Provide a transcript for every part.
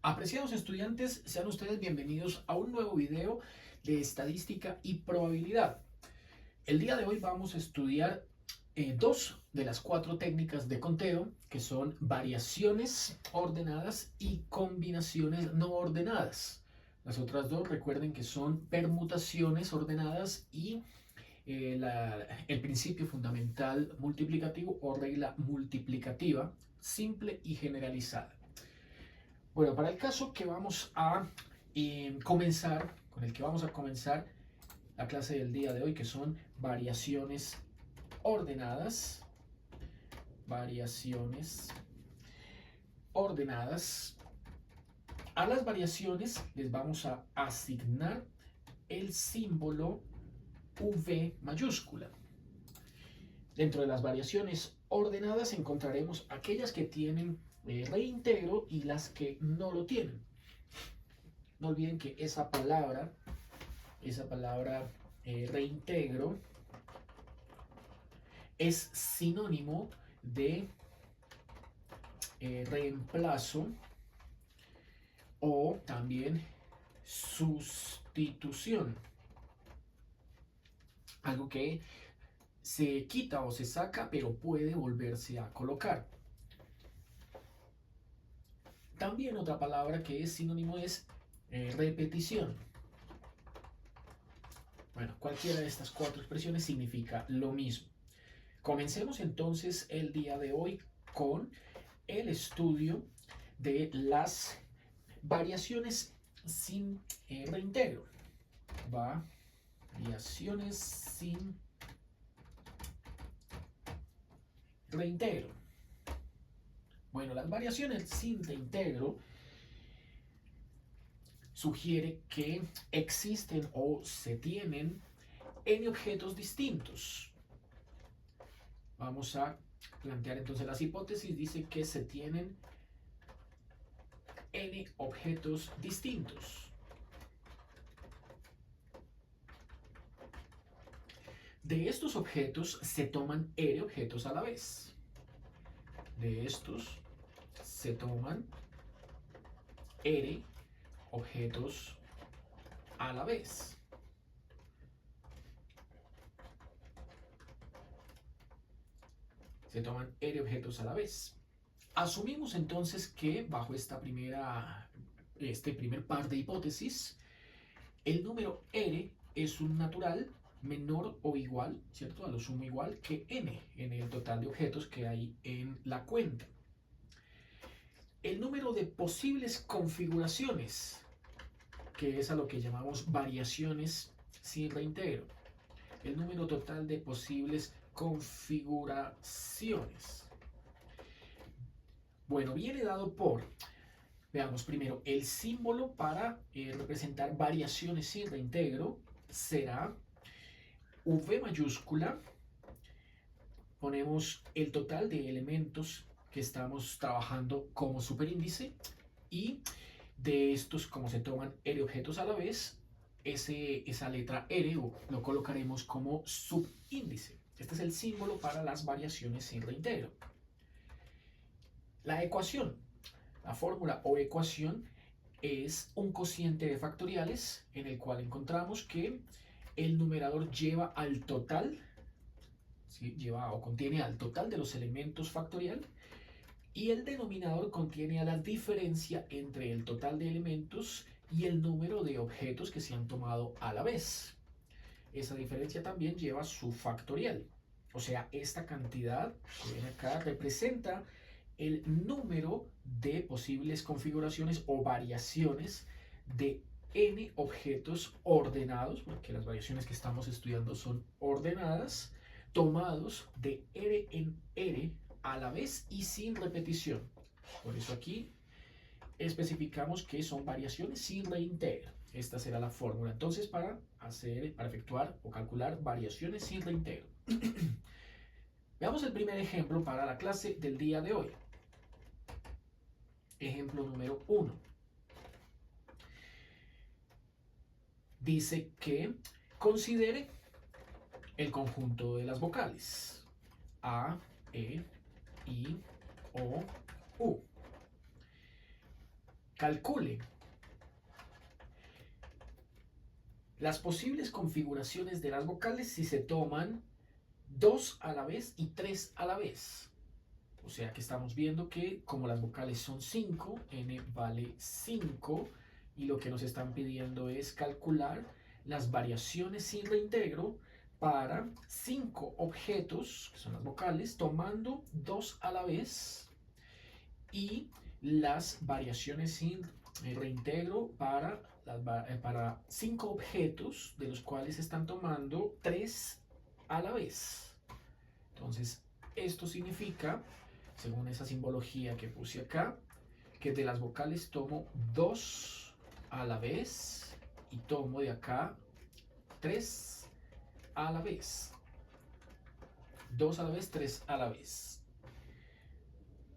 Apreciados estudiantes, sean ustedes bienvenidos a un nuevo video de estadística y probabilidad. El día de hoy vamos a estudiar dos de las cuatro técnicas de conteo, que son variaciones ordenadas y combinaciones no ordenadas. Las otras dos, recuerden que son permutaciones ordenadas y el principio fundamental multiplicativo o regla multiplicativa simple y generalizada. Bueno, para el caso que vamos a comenzar, con el que vamos a comenzar la clase del día de hoy, que son variaciones ordenadas, variaciones ordenadas. A las variaciones les vamos a asignar el símbolo V mayúscula. Dentro de las variaciones ordenadas encontraremos aquellas que tienen reintegro y las que no lo tienen. No olviden que esa palabra reintegro es sinónimo de reemplazo o también sustitución. Algo que se quita o se saca, pero puede volverse a colocar. También otra palabra que es sinónimo es repetición. Bueno, cualquiera de estas cuatro expresiones significa lo mismo. Comencemos entonces el día de hoy con el estudio de las variaciones sin reintegro. Variaciones sin reintegro. Bueno, las variaciones sin reintegro sugiere que existen o se tienen n objetos distintos. Vamos a plantear entonces las hipótesis. Dice que se tienen n objetos distintos. De estos objetos se toman r objetos a la vez. De estos se toman r objetos a la vez. Se toman r objetos a la vez. Asumimos entonces que bajo este primer par de hipótesis, el número r es un natural menor o igual, ¿cierto? A lo sumo igual que n en el total de objetos que hay en la cuenta. El número de posibles configuraciones, que es a lo que llamamos variaciones sin reintegro. El número total de posibles configuraciones. Bueno, viene dado por, veamos primero, el símbolo para representar variaciones sin reintegro será V mayúscula. Ponemos el total de elementos que estamos trabajando como superíndice y de estos, como se toman r objetos a la vez, esa letra r lo colocaremos como subíndice. Este es el símbolo para las variaciones sin reintegro. La ecuación, la fórmula o ecuación es un cociente de factoriales en el cual encontramos que el numerador lleva al total, ¿sí? Lleva o contiene al total de los elementos factorial, y el denominador contiene a la diferencia entre el total de elementos y el número de objetos que se han tomado a la vez. Esa diferencia también lleva su factorial. O sea, esta cantidad que ven acá representa el número de posibles configuraciones o variaciones de n objetos ordenados, porque las variaciones que estamos estudiando son ordenadas, tomados de r en r a la vez y sin repetición. Por eso aquí especificamos que son variaciones sin reintegro. Esta será la fórmula entonces para efectuar o calcular variaciones sin reintegro. Veamos el primer ejemplo para la clase del día de hoy. Ejemplo número 1. Dice que considere el conjunto de las vocales A, E, I, O, U. calcule las posibles configuraciones de las vocales si se toman 2 a la vez y 3 a la vez. O sea que estamos viendo que como las vocales son 5, n vale 5, y lo que nos están pidiendo es calcular las variaciones sin reintegro para 5 objetos, que son las vocales, tomando 2 a la vez, y las variaciones sin reintegro para 5 objetos, de los cuales están tomando 3 a la vez. Entonces, esto significa, según esa simbología que puse acá, que de las vocales tomo 2 a la vez y tomo de acá 3 a la vez. 2 a la vez, 3 a la vez.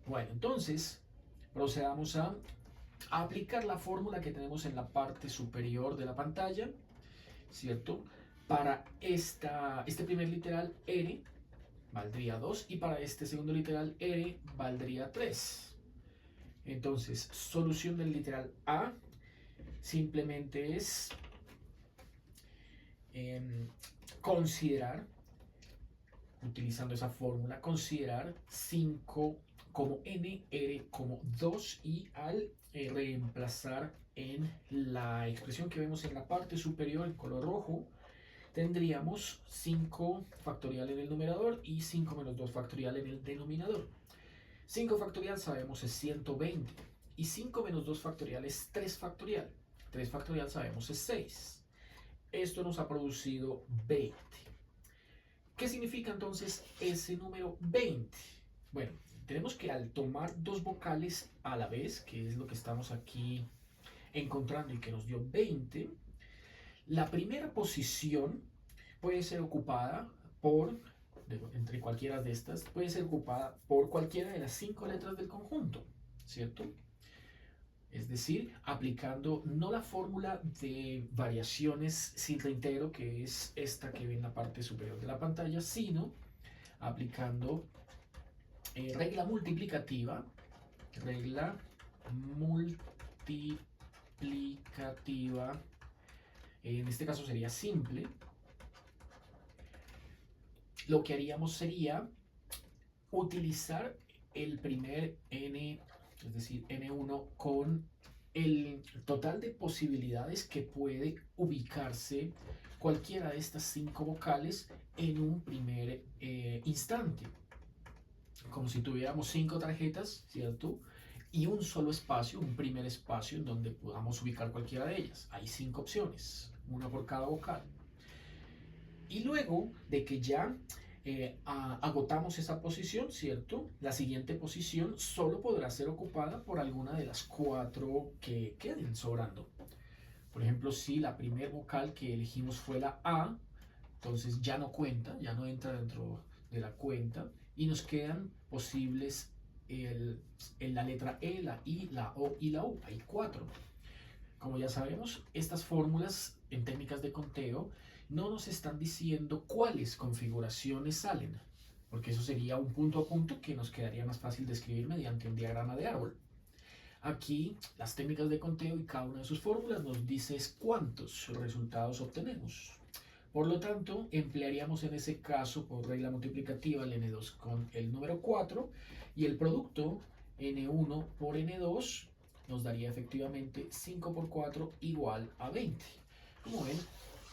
Bueno, entonces procedamos a aplicar la fórmula que tenemos en la parte superior de la pantalla, ¿cierto? Para este primer literal, R valdría 2, y para este segundo literal, R valdría 3. Entonces, solución del literal A simplemente es considerar, utilizando esa fórmula, considerar 5 como n, r como 2, y al reemplazar en la expresión que vemos en la parte superior, en color rojo, tendríamos 5 factorial en el numerador y 5 menos 2 factorial en el denominador. 5 factorial sabemos es 120, y 5 menos 2 factorial es 3 factorial. 3 factorial sabemos es 6. Esto nos ha producido 20. ¿Qué significa entonces ese número 20? Bueno, tenemos que al tomar dos vocales a la vez, que es lo que estamos aquí encontrando y que nos dio 20, la primera posición puede ser ocupada por, entre cualquiera de estas, puede ser ocupada por cualquiera de las 5 letras del conjunto, ¿cierto? Es decir, aplicando no la fórmula de variaciones sin reintegro, que es esta que ve en la parte superior de la pantalla, sino aplicando regla multiplicativa, en este caso sería simple. Lo que haríamos sería utilizar el primer n, es decir, n1, con el total de posibilidades que puede ubicarse cualquiera de estas 5 vocales en un primer instante. Como si tuviéramos 5 tarjetas, ¿cierto? Y un solo espacio, un primer espacio en donde podamos ubicar cualquiera de ellas. Hay 5 opciones, una por cada vocal. Y luego de que ya agotamos esa posición, ¿cierto? La siguiente posición solo podrá ser ocupada por alguna de las 4 que queden sobrando. Por ejemplo, si la primer vocal que elegimos fue la A, entonces ya no cuenta, ya no entra dentro de la cuenta, y nos quedan posibles en la letra E, la I, la O y la U. Hay 4. Como ya sabemos, estas fórmulas en técnicas de conteo no nos están diciendo cuáles configuraciones salen, porque eso sería un punto a punto que nos quedaría más fácil de escribir mediante un diagrama de árbol. Aquí las técnicas de conteo y cada una de sus fórmulas nos dice cuántos resultados obtenemos. Por lo tanto, emplearíamos en ese caso por regla multiplicativa el n2 con el número 4, y el producto n1 por n2 nos daría efectivamente 5 por 4 igual a 20. Como ven,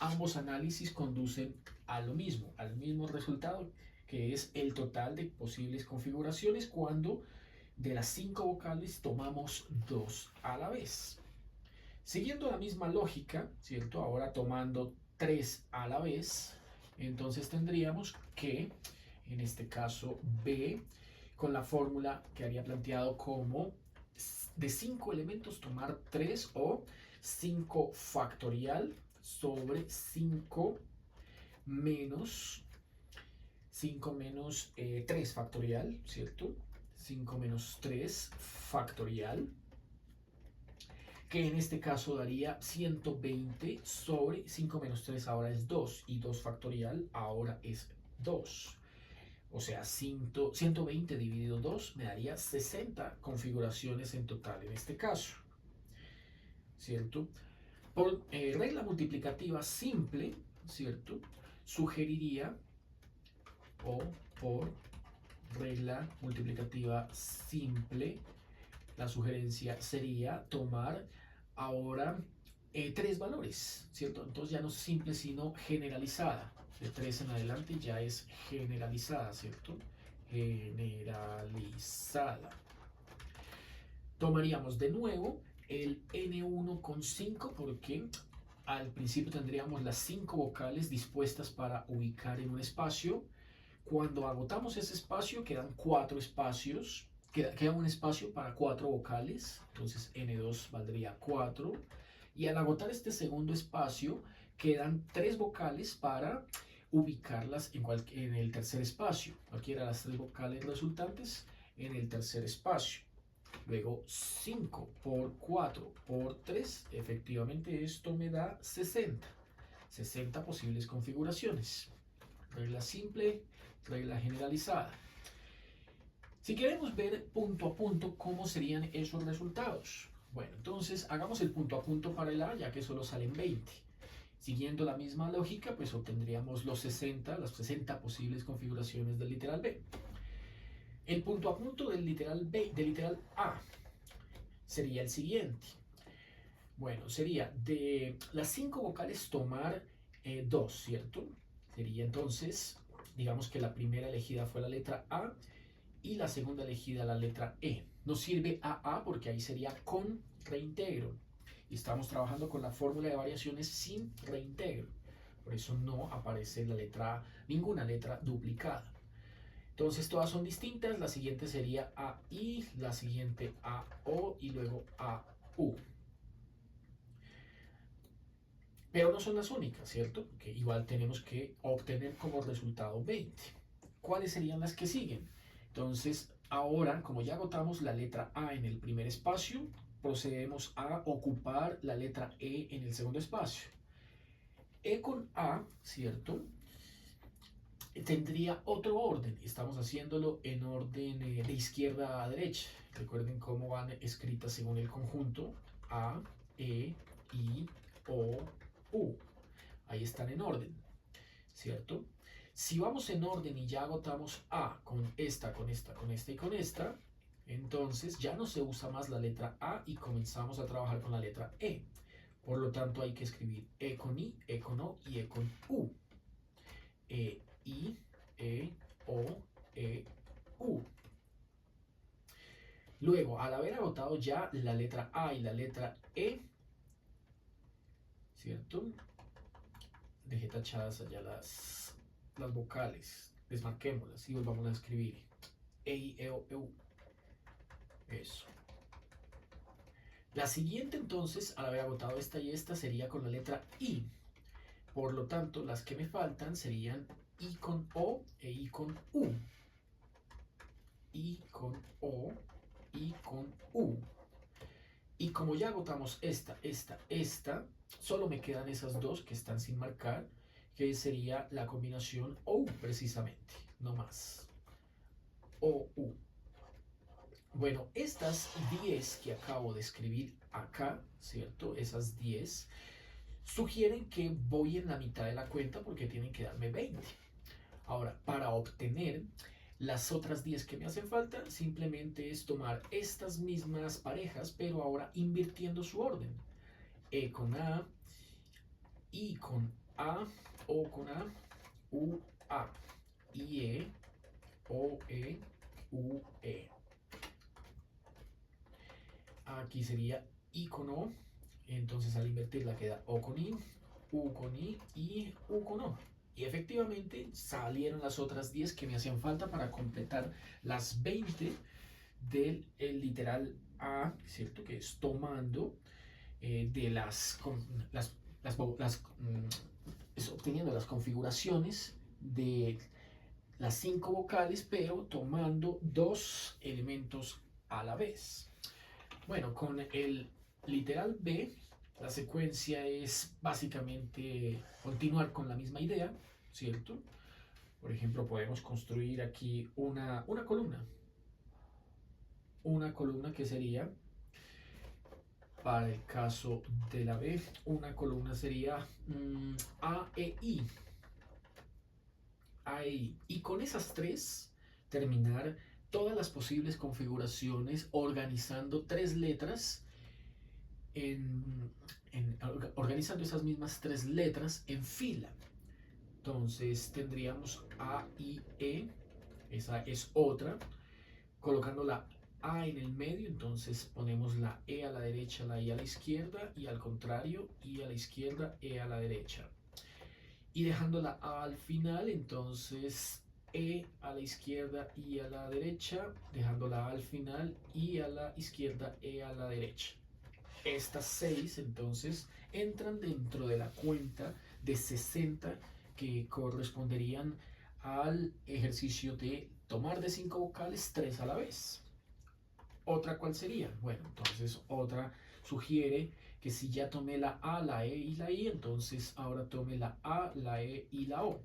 ambos análisis conducen a lo mismo, al mismo resultado, que es el total de posibles configuraciones cuando de las 5 vocales tomamos 2 a la vez. Siguiendo la misma lógica, ¿cierto? Ahora tomando 3 a la vez, entonces tendríamos que, en este caso B, con la fórmula que había planteado como de 5 elementos tomar 3, o 5 factorial sobre 5 menos 3 factorial, ¿cierto? 5 menos 3 factorial, que en este caso daría 120 sobre 5 menos 3 ahora es 2, y 2 factorial ahora es 2. O sea, 120 dividido 2 me daría 60 configuraciones en total en este caso. ¿cierto? Por regla multiplicativa simple, ¿cierto? Sugeriría, o por regla multiplicativa simple, la sugerencia sería tomar ahora tres valores, ¿cierto? Entonces ya no es simple, sino generalizada. De 3 en adelante ya es generalizada, ¿cierto? Generalizada. Tomaríamos de nuevo el N1 con 5 porque al principio tendríamos las 5 vocales dispuestas para ubicar en un espacio. Cuando agotamos ese espacio quedan 4 espacios, queda un espacio para 4 vocales, entonces N2 valdría 4. Y al agotar este segundo espacio quedan 3 vocales para ubicarlas en el tercer espacio, cualquiera de las 3 vocales resultantes en el tercer espacio. Luego 5 por 4 por 3, efectivamente esto me da 60. 60 posibles configuraciones. Regla simple, regla generalizada. Si queremos ver punto a punto cómo serían esos resultados. Bueno, entonces hagamos el punto a punto para el A, ya que solo salen 20. Siguiendo la misma lógica, pues obtendríamos las 60 posibles configuraciones del literal B. El punto a punto del literal B, del literal A, sería el siguiente. Bueno, sería de las 5 vocales tomar 2, ¿cierto? Sería entonces, digamos que la primera elegida fue la letra A y la segunda elegida la letra E. Nos sirve AA porque ahí sería con reintegro. Y estamos trabajando con la fórmula de variaciones sin reintegro. Por eso no aparece la letra A, ninguna letra duplicada. Entonces todas son distintas. La siguiente sería AI, la siguiente AO y luego AU. Pero no son las únicas, ¿cierto? Que igual tenemos que obtener como resultado 20. ¿Cuáles serían las que siguen? Entonces, ahora, como ya agotamos la letra A en el primer espacio, procedemos a ocupar la letra E en el segundo espacio. E con A, ¿cierto? Tendría otro orden. Estamos haciéndolo en orden de izquierda a derecha. Recuerden cómo van escritas según el conjunto. A, E, I, O, U. Ahí están en orden, ¿cierto? Si vamos en orden y ya agotamos A con esta, con esta, con esta y con esta, entonces ya no se usa más la letra A y comenzamos a trabajar con la letra E. Por lo tanto hay que escribir E con I, E con O y E con U. E, I, E, O, E, U. Luego, al haber agotado ya la letra A y la letra E, ¿cierto? Dejé tachadas allá las vocales. Desmarquémoslas y volvamos a escribir. E, I, E, O, E, U. Eso. La siguiente entonces, al haber agotado esta y esta, sería con la letra I. Por lo tanto, las que me faltan serían I con O e I con U. I con O, I con U. Y como ya agotamos esta, solo me quedan esas dos que están sin marcar, que sería la combinación OU precisamente, no más. OU. Bueno, estas 10 que acabo de escribir acá, ¿cierto? Esas 10 sugieren que voy en la mitad de la cuenta porque tienen que darme 20. Ahora, para obtener las otras 10 que me hacen falta, simplemente es tomar estas mismas parejas, pero ahora invirtiendo su orden. E con A, I con A, O con A, U, A, I, E, O, E, U, E. Aquí sería I con O, entonces al invertirla queda O con I, U con I y U con O. Y efectivamente salieron las otras 10 que me hacían falta para completar las 20 del literal A, ¿cierto? Que es tomando de es obteniendo las configuraciones de las 5 vocales, pero tomando 2 elementos a la vez. Bueno, con el literal B, la secuencia es básicamente continuar con la misma idea, ¿cierto? Por ejemplo, podemos construir aquí una columna. Una columna que sería Para el caso de la B, una columna sería A, E, I. A, E, I. Y con esas tres, terminar todas las posibles configuraciones organizando tres letras en, organizando esas mismas tres letras en fila. Entonces tendríamos A, I, E, esa es otra, colocando la A en el medio, entonces ponemos la E a la derecha, la I a la izquierda, y al contrario, I a la izquierda, E a la derecha. Y dejando la A al final, entonces E a la izquierda, I a la derecha, dejando la A al final, I a la izquierda, E a la derecha. Estas 6 entonces entran dentro de la cuenta de 60 que corresponderían al ejercicio de tomar de 5 vocales 3 a la vez. ¿Otra cuál sería? Bueno, entonces otra sugiere que si ya tomé la A, la E y la I, entonces ahora tome la A, la E y la O.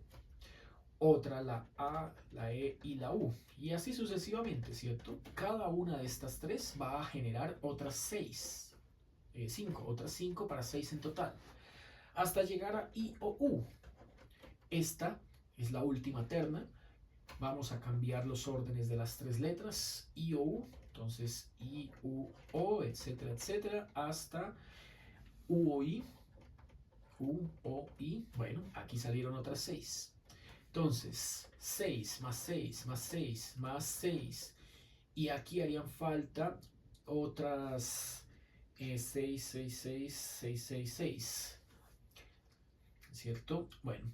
Otra la A, la E y la U. Y así sucesivamente, ¿cierto? Cada una de estas tres va a generar otras 6. 5, otras 5 para 6 en total. Hasta llegar a I o U. Esta es la última terna. Vamos a cambiar los órdenes de las tres letras, I o U. Entonces, I, U, O, etcétera, etcétera, hasta U o I. U, O, I. Bueno, aquí salieron otras 6. Entonces, 6 más 6 más 6 más 6. Y aquí harían falta otras 6, 6, 6, 6, 6, 6. ¿Cierto? Bueno,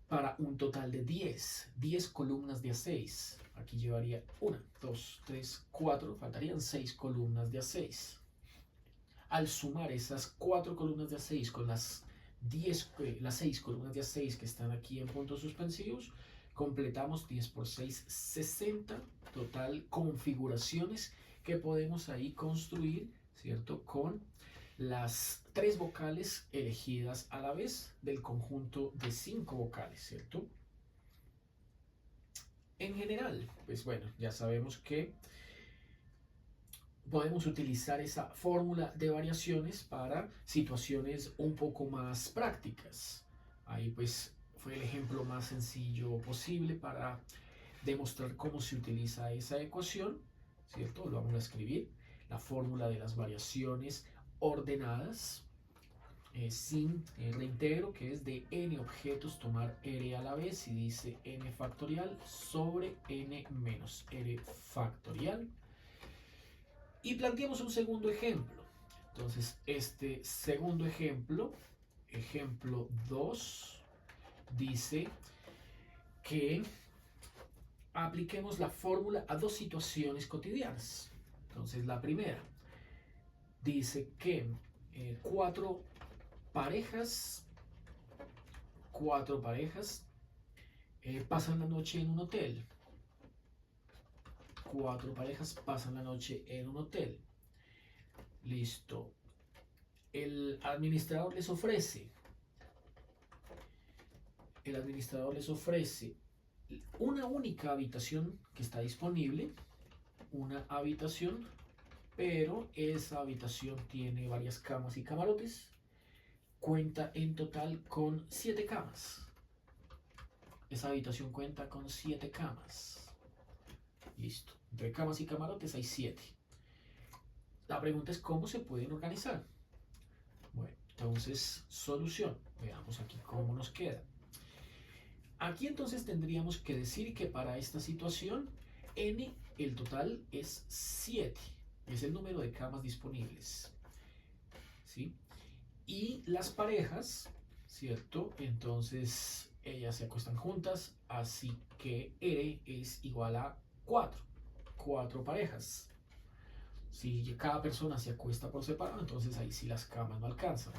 para un total de 10 columnas de A6. Aquí llevaría 1, 2, 3, 4, faltarían 6 columnas de A6. Al sumar esas 4 columnas de A6 con las 6 columnas de A6 que están aquí en puntos suspensivos, completamos 10 por 6, 60 total configuraciones que podemos ahí construir, ¿cierto? Con las 3 vocales elegidas a la vez del conjunto de 5 vocales, ¿cierto? En general, pues bueno, ya sabemos que podemos utilizar esa fórmula de variaciones para situaciones un poco más prácticas. Ahí pues fue el ejemplo más sencillo posible para demostrar cómo se utiliza esa ecuación, ¿cierto? Lo vamos a escribir. La fórmula de las variaciones ordenadas sin reintegro, que es de n objetos tomar r a la vez, y dice n factorial sobre n menos r factorial. Y planteamos un segundo ejemplo. Entonces, este segundo ejemplo, ejemplo 2, dice que apliquemos la fórmula a dos situaciones cotidianas. Entonces, la primera dice que cuatro parejas pasan la noche en un hotel. 4 parejas pasan la noche en un hotel. Listo. El administrador les ofrece una única habitación que está disponible, una habitación, pero esa habitación tiene varias camas y camarotes. Cuenta en total con 7 camas. Esa habitación cuenta con 7 camas. Listo. Entre camas y camarotes hay 7. La pregunta es cómo se pueden organizar. Bueno, entonces, solución. Veamos aquí cómo nos queda. Aquí entonces tendríamos que decir que para esta situación, n, el total es 7. Es el número de camas disponibles. ¿Sí? Y las parejas, ¿cierto? Entonces, ellas se acuestan juntas, así que r es igual a 4. 4 parejas. Si cada persona se acuesta por separado, entonces ahí sí las camas no alcanzan.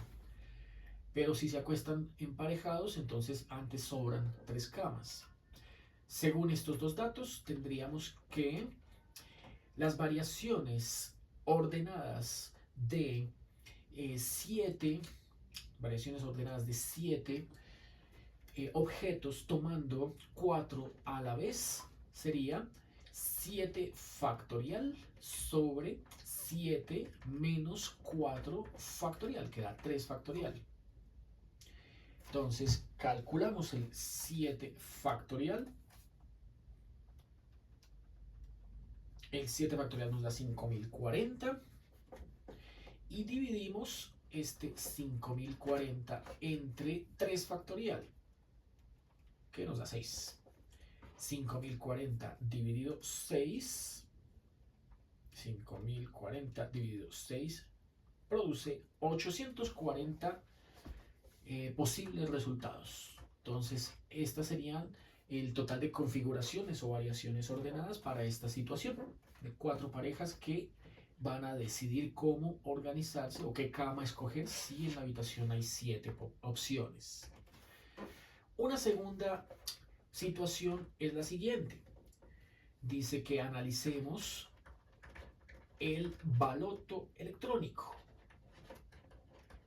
Pero si se acuestan emparejados, entonces antes sobran 3 camas. Según estos dos datos, tendríamos que las variaciones ordenadas de 7 objetos tomando 4 a la vez sería 7 factorial sobre 7 menos 4 factorial, que da 3 factorial. Entonces, calculamos el 7 factorial. El 7 factorial nos da 5040. Y dividimos este 5040 entre 3 factorial, que nos da 6. 5040 dividido 6. 5040 dividido 6 produce 840 posibles resultados. Entonces, estas serían el total de configuraciones o variaciones ordenadas para esta situación de 4 parejas que van a decidir cómo organizarse o qué cama escoger si en la habitación hay 7 opciones. Una segunda situación es la siguiente. Dice que analicemos el baloto electrónico.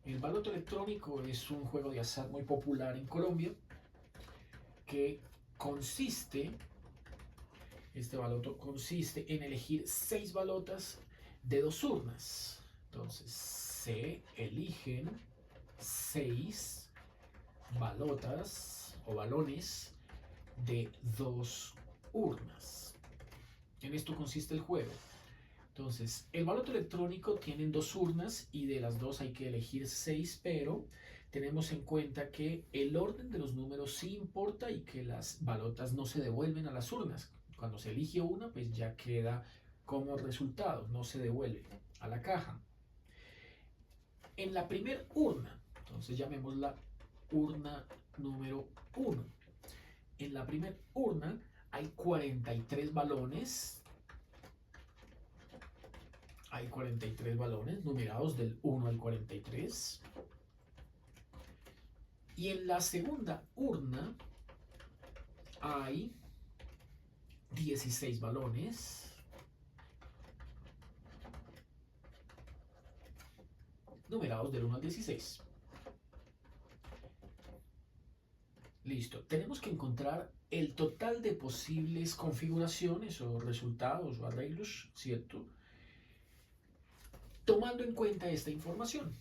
El baloto electrónico es un juego de azar muy popular en Colombia que este baloto consiste en elegir 6 balotas de 2 urnas. Entonces se eligen 6 balotas o balones de 2 urnas. En esto consiste el juego. Entonces, el baloto electrónico tiene 2 urnas y de las 2 hay que elegir 6, pero tenemos en cuenta que el orden de los números sí importa y que las balotas no se devuelven a las urnas. Cuando se elige una, pues ya queda como resultado, no se devuelve a la caja. En la primera urna, entonces llamémosla urna número 1. En la primera urna hay 43 balones. Hay 43 balones numerados del 1 al 43. Y en la segunda urna hay 16 balones numerados del 1 al 16. Listo. Tenemos que encontrar el total de posibles configuraciones o resultados o arreglos, ¿cierto? Tomando en cuenta esta información.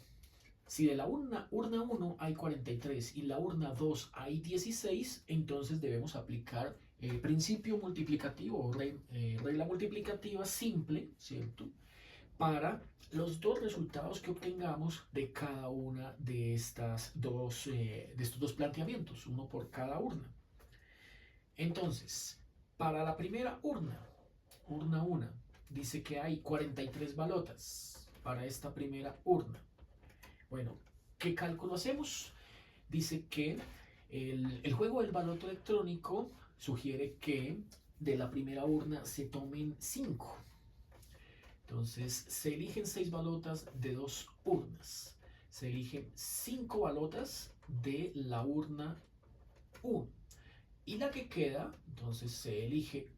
Si de la urna 1 hay 43 y la urna 2 hay 16, entonces debemos aplicar el principio multiplicativo o regla multiplicativa simple, ¿cierto? Para los 2 resultados que obtengamos de cada una de estos 2 planteamientos, uno por cada urna. Entonces, para la primera urna 1, dice que hay 43 balotas para esta primera urna. Bueno, ¿qué cálculo hacemos? Dice que el juego del baloto electrónico sugiere que de la primera urna se tomen 5. Entonces, se eligen 6 balotas de 2 urnas. Se eligen 5 balotas de la urna 1. Y la que queda, entonces se elige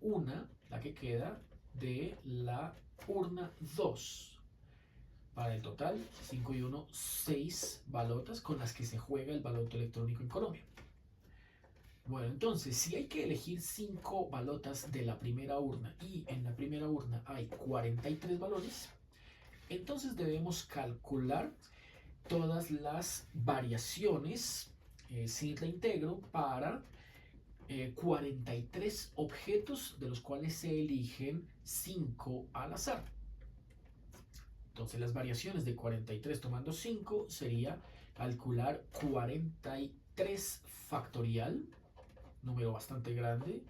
la que queda de la urna 2. Para el total, 5 y 1, 6 balotas con las que se juega el baloto electrónico en Colombia. Bueno, entonces, si hay que elegir 5 balotas de la primera urna y en la primera urna hay 43 balones, entonces debemos calcular todas las variaciones sin reintegro para 43 objetos de los cuales se eligen 5 al azar. Entonces las variaciones de 43 tomando 5 sería calcular 43 factorial, número bastante grande,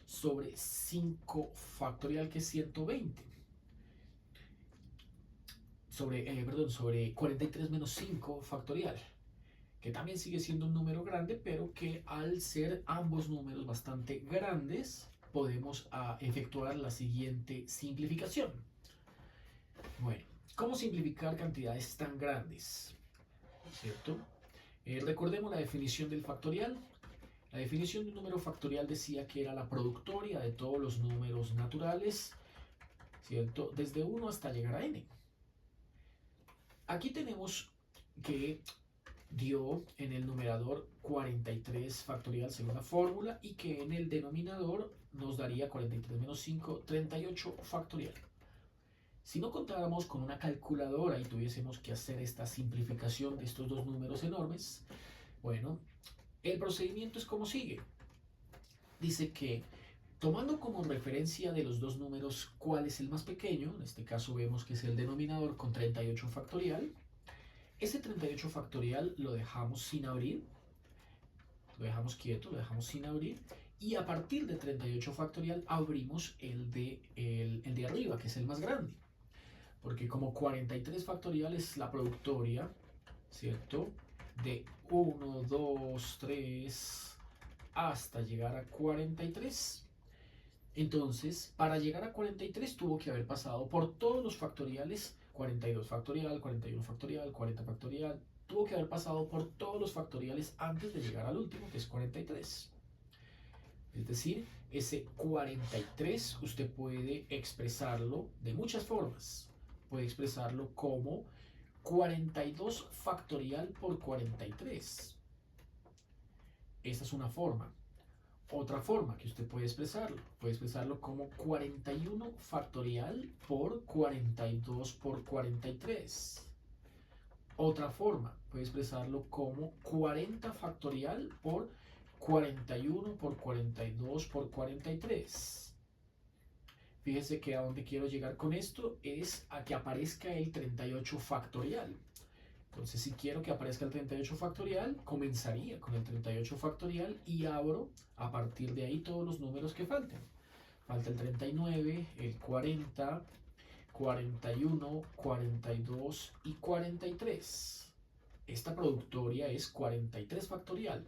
sobre 5 factorial, que es 120. Sobre 43 menos 5 factorial, que también sigue siendo un número grande, pero que al ser ambos números bastante grandes, podemos efectuar la siguiente simplificación. Bueno, ¿cómo simplificar cantidades tan grandes? ¿Cierto? Recordemos la definición del factorial. La definición de un número factorial decía que era la productoria de todos los números naturales, ¿cierto? Desde 1 hasta llegar a n. Aquí tenemos que dio en el numerador 43 factorial según la fórmula y que en el denominador nos daría 43 menos 5, 38 factorial. Si no contáramos con una calculadora y tuviésemos que hacer esta simplificación de estos dos números enormes, bueno, el procedimiento es como sigue. Dice que tomando como referencia de los dos números cuál es el más pequeño, en este caso vemos que es el denominador con 38 factorial, ese 38 factorial lo dejamos sin abrir, lo dejamos quieto, lo dejamos sin abrir, y a partir de 38 factorial abrimos el de arriba, que es el más grande. Porque como 43 factorial es la productoria, ¿cierto? De 1, 2, 3, hasta llegar a 43. Entonces, para llegar a 43 tuvo que haber pasado por todos los factoriales, 42 factorial, 41 factorial, 40 factorial, tuvo que haber pasado por todos los factoriales antes de llegar al último, que es 43. Es decir, ese 43 usted puede expresarlo de muchas formas. Puede expresarlo como 42 factorial por 43. Esa es una forma. Otra forma que usted puede expresarlo como 41 factorial por 42 por 43. Otra forma, puede expresarlo como 40 factorial por 41 por 42 por 43. Fíjese que a donde quiero llegar con esto es a que aparezca el 38 factorial. Entonces, si quiero que aparezca el 38 factorial, comenzaría con el 38 factorial y abro a partir de ahí todos los números que falten. Falta el 39, el 40, 41, 42 y 43. Esta productoria es 43 factorial,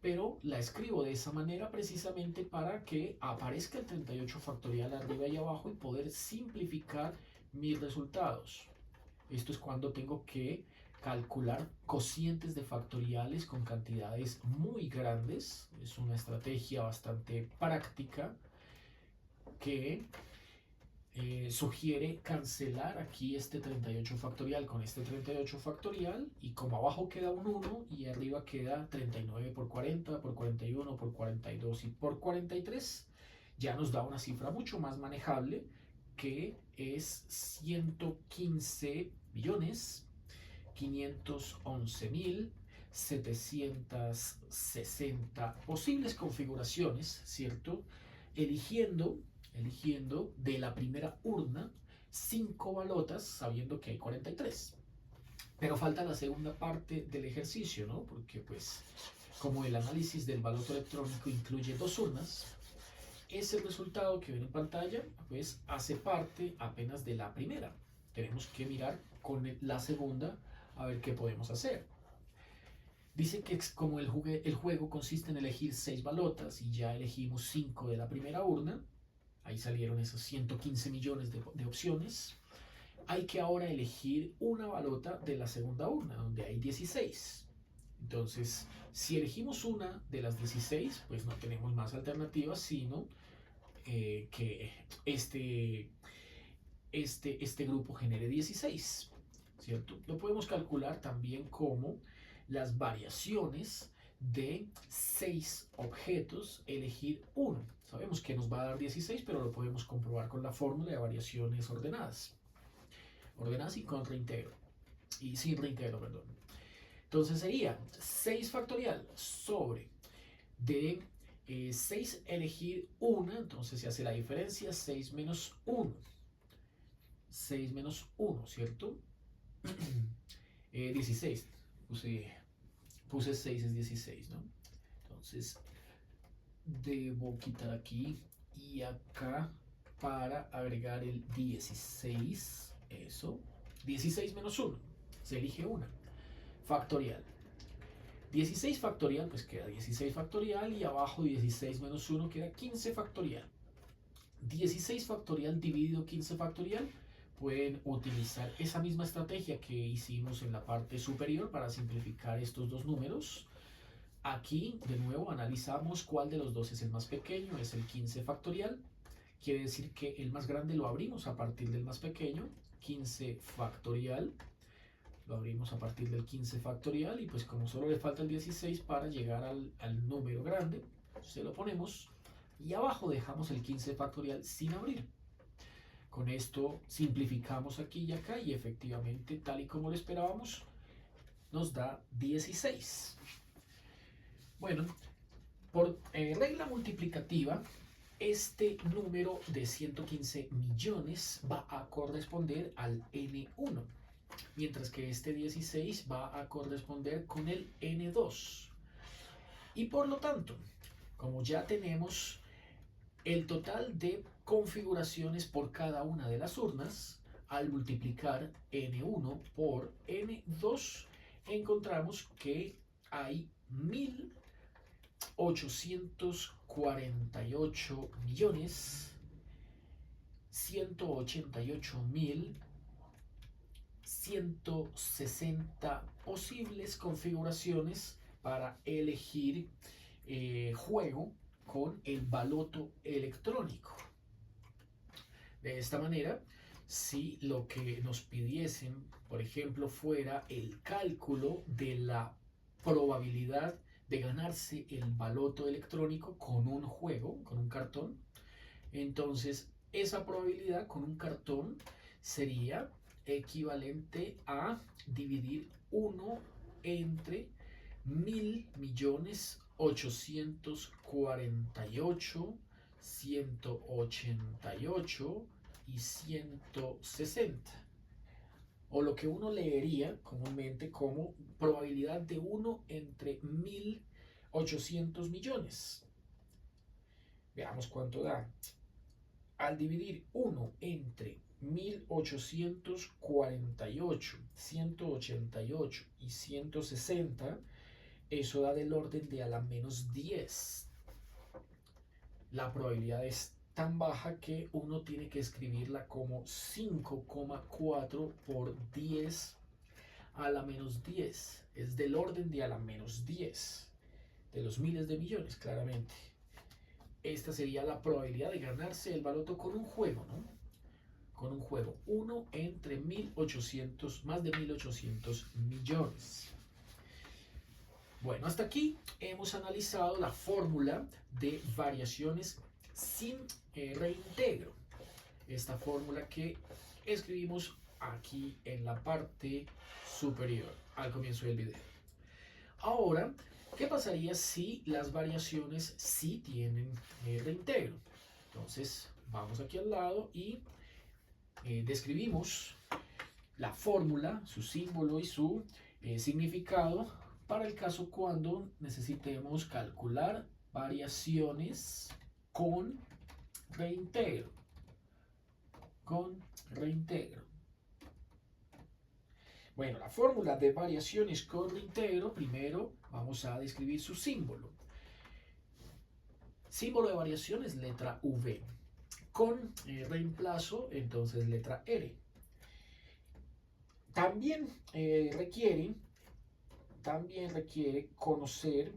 pero la escribo de esa manera precisamente para que aparezca el 38 factorial arriba y abajo y poder simplificar mis resultados. Esto es cuando tengo que calcular cocientes de factoriales con cantidades muy grandes. Es una estrategia bastante práctica que sugiere cancelar aquí este 38 factorial con este 38 factorial, y como abajo queda un 1 y arriba queda 39 por 40, por 41, por 42 y por 43, ya nos da una cifra mucho más manejable, que es 115 millones 511.760 posibles configuraciones, ¿cierto? Eligiendo de la primera urna 5 balotas, sabiendo que hay 43. Pero falta la segunda parte del ejercicio, ¿no? Porque pues como el análisis del baloto electrónico incluye 2 urnas, ese resultado que ven en pantalla pues hace parte apenas de la primera. Tenemos que mirar con la segunda a ver qué podemos hacer. Dice que como el juego consiste en elegir 6 balotas y ya elegimos 5 de la primera urna, ahí salieron esos 115 millones de opciones, hay que ahora elegir una balota de la segunda urna, donde hay 16. Entonces, si elegimos una de las 16, pues no tenemos más alternativas, sino que este grupo genere 16, ¿cierto? Lo podemos calcular también como las variaciones de 6 objetos, elegir uno. Sabemos que nos va a dar 16, pero lo podemos comprobar con la fórmula de variaciones ordenadas. Ordenadas y con reintegro. Y sin reintegro, perdón. Entonces sería 6 factorial sobre de 6 elegir 1, entonces se hace la diferencia 6 menos 1. 6 menos 1, ¿cierto? 16. Puse 6 es 16, ¿no? Entonces debo quitar aquí y acá para agregar el 16. Eso. 16 menos 1. Se elige una. Factorial. 16 factorial, pues queda 16 factorial, y abajo 16 menos 1 queda 15 factorial. 16 factorial dividido 15 factorial. Pueden utilizar esa misma estrategia que hicimos en la parte superior para simplificar estos dos números. Aquí, de nuevo, analizamos cuál de los dos es el más pequeño, es el 15 factorial. Quiere decir que el más grande lo abrimos a partir del más pequeño, 15 factorial. Lo abrimos a partir del 15 factorial, y pues como solo le falta el 16 para llegar al número grande, se lo ponemos y abajo dejamos el 15 factorial sin abrir. Con esto simplificamos aquí y acá y efectivamente, tal y como lo esperábamos, nos da 16. Bueno, por regla multiplicativa, este número de 115 millones va a corresponder al N1, mientras que este 16 va a corresponder con el N2. Y por lo tanto, como ya tenemos el total de configuraciones por cada una de las urnas, al multiplicar N1 por N2, encontramos que hay 1.848.160 posibles configuraciones para elegir juego con el baloto electrónico. De esta manera, si lo que nos pidiesen, por ejemplo, fuera el cálculo de la probabilidad de ganarse el baloto electrónico con un juego, con un cartón, entonces esa probabilidad con un cartón sería equivalente a dividir 1 entre 1.000.848.188 y 160. O lo que uno leería comúnmente como probabilidad de 1 entre 1.800 millones. Veamos cuánto da. Al dividir 1 entre 1.848, 188 y 160, eso da del orden de a la menos 10. La probabilidad es tan baja que uno tiene que escribirla como 5,4 por 10 a la menos 10. Es del orden de a la menos 10. De los miles de millones, claramente. Esta sería la probabilidad de ganarse el baloto con un juego, ¿no? Con un juego. 1 entre 1.800, más de 1.800 millones. Bueno, hasta aquí hemos analizado la fórmula de variaciones sin reintegro. Esta fórmula que escribimos aquí en la parte superior, al comienzo del video. Ahora, ¿qué pasaría si las variaciones sí tienen reintegro? Entonces, vamos aquí al lado y describimos la fórmula, su símbolo y su significado para el caso cuando necesitemos calcular variaciones con reintegro. Con reintegro. Bueno, la fórmula de variaciones con reintegro, primero vamos a describir su símbolo. Símbolo de variación es letra V. Con reemplazo, entonces letra R. También requiere conocer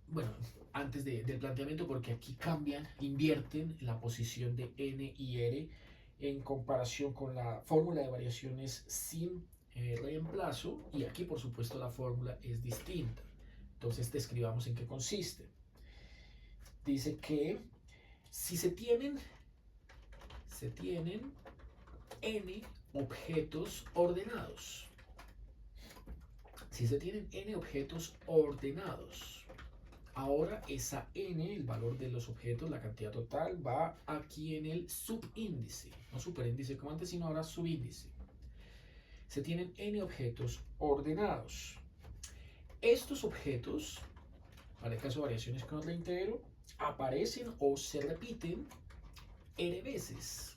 bueno, antes del planteamiento, porque aquí cambian, invierten la posición de N y R en comparación con la fórmula de variaciones sin reemplazo, y aquí por supuesto la fórmula es distinta. Entonces describamos en qué consiste. Dice que si se tienen n objetos ordenados, si se tienen n objetos ordenados, ahora esa n, el valor de los objetos, la cantidad total, va aquí en el subíndice, no superíndice como antes, sino ahora subíndice. Se tienen n objetos ordenados. Estos objetos, para el caso de variaciones con reintegro, aparecen o se repiten r veces.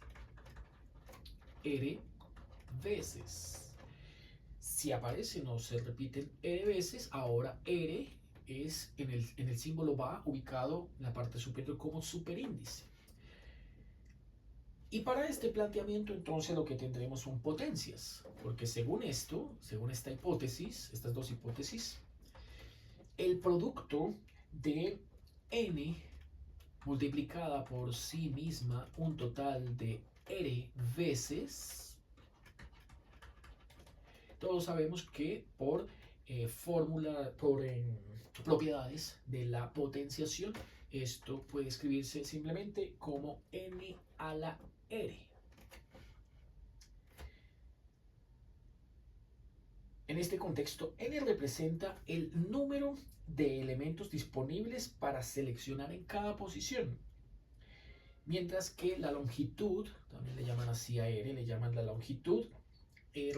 R veces. Si aparecen o se repiten r veces, ahora r es en el símbolo va ubicado en la parte superior como superíndice. Y para este planteamiento entonces lo que tendremos son potencias, porque según esto, según esta hipótesis, estas dos hipótesis, el producto de n multiplicada por sí misma un total de r veces, todos sabemos que por propiedades de la potenciación, esto puede escribirse simplemente como n a la r. En este contexto, n representa el número de elementos disponibles para seleccionar en cada posición. Mientras que la longitud, también le llaman así a r, le llaman la longitud,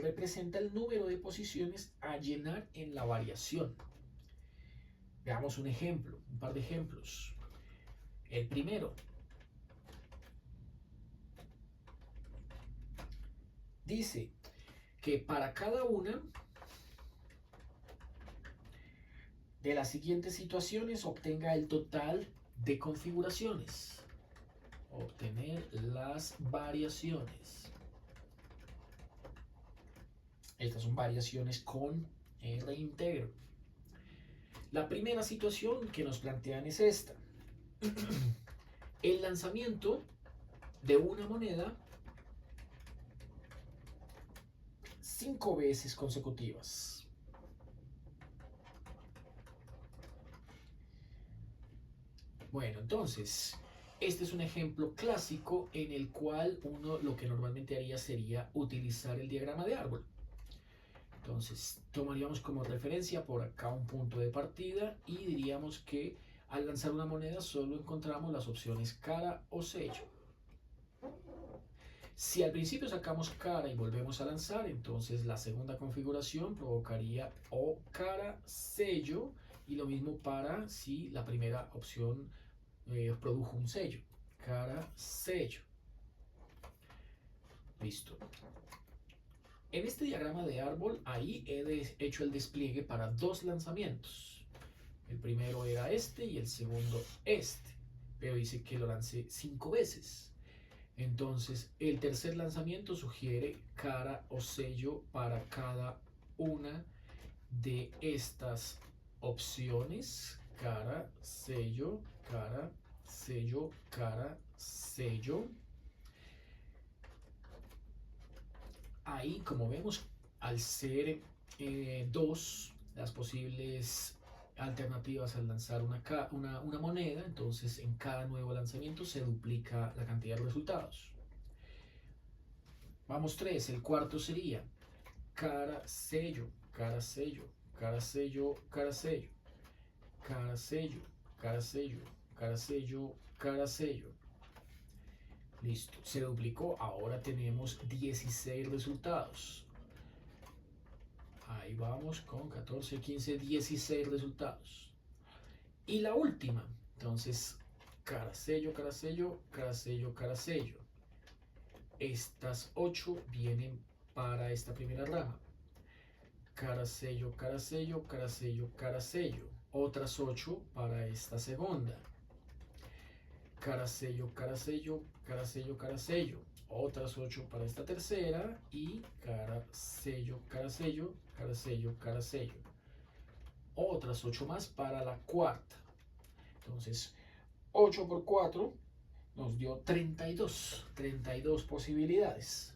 representa el número de posiciones a llenar en la variación. Veamos un ejemplo, un par de ejemplos. El primero. Dice que para cada una de las siguientes situaciones obtenga el total de configuraciones. Obtener las variaciones. Estas son variaciones con reintegro. La primera situación que nos plantean es esta. El lanzamiento de una moneda 5 veces consecutivas. Bueno, entonces, este es un ejemplo clásico en el cual uno lo que normalmente haría sería utilizar el diagrama de árbol. Entonces, tomaríamos como referencia por acá un punto de partida y diríamos que al lanzar una moneda solo encontramos las opciones cara o sello. Si al principio sacamos cara y volvemos a lanzar, entonces la segunda configuración provocaría o cara, sello, y lo mismo para si la primera opción produjo un sello. Cara, sello. Listo. En este diagrama de árbol, ahí he hecho el despliegue para 2 lanzamientos. El primero era este y el segundo este. Pero dice que lo lancé 5 veces. Entonces, el tercer lanzamiento sugiere cara o sello para cada una de estas opciones. Cara, sello, cara, sello, cara, sello. Ahí, como vemos, al ser 2 las posibles alternativas al lanzar una moneda, entonces en cada nuevo lanzamiento se duplica la cantidad de resultados. Vamos 3, el cuarto sería cara, sello, cara, sello, cara, sello, cara, sello, cara, sello, cara, sello, cara, sello, cara, sello. Listo, se duplicó, ahora tenemos 16 resultados. Ahí vamos con 14, 15, 16 resultados. Y la última, entonces, cara, sello, cara, sello, cara, sello, cara, sello. Estas 8 vienen para esta primera rama. Cara, sello, cara, sello, cara, sello, cara, sello. Otras 8 para esta segunda. Cara, sello, cara, sello, cara, sello, cara, sello. Otras 8 para esta tercera y cara, sello, cara, sello, cara, sello, cara, sello. Otras 8 más para la cuarta. Entonces, 8 por 4 nos dio 32 posibilidades.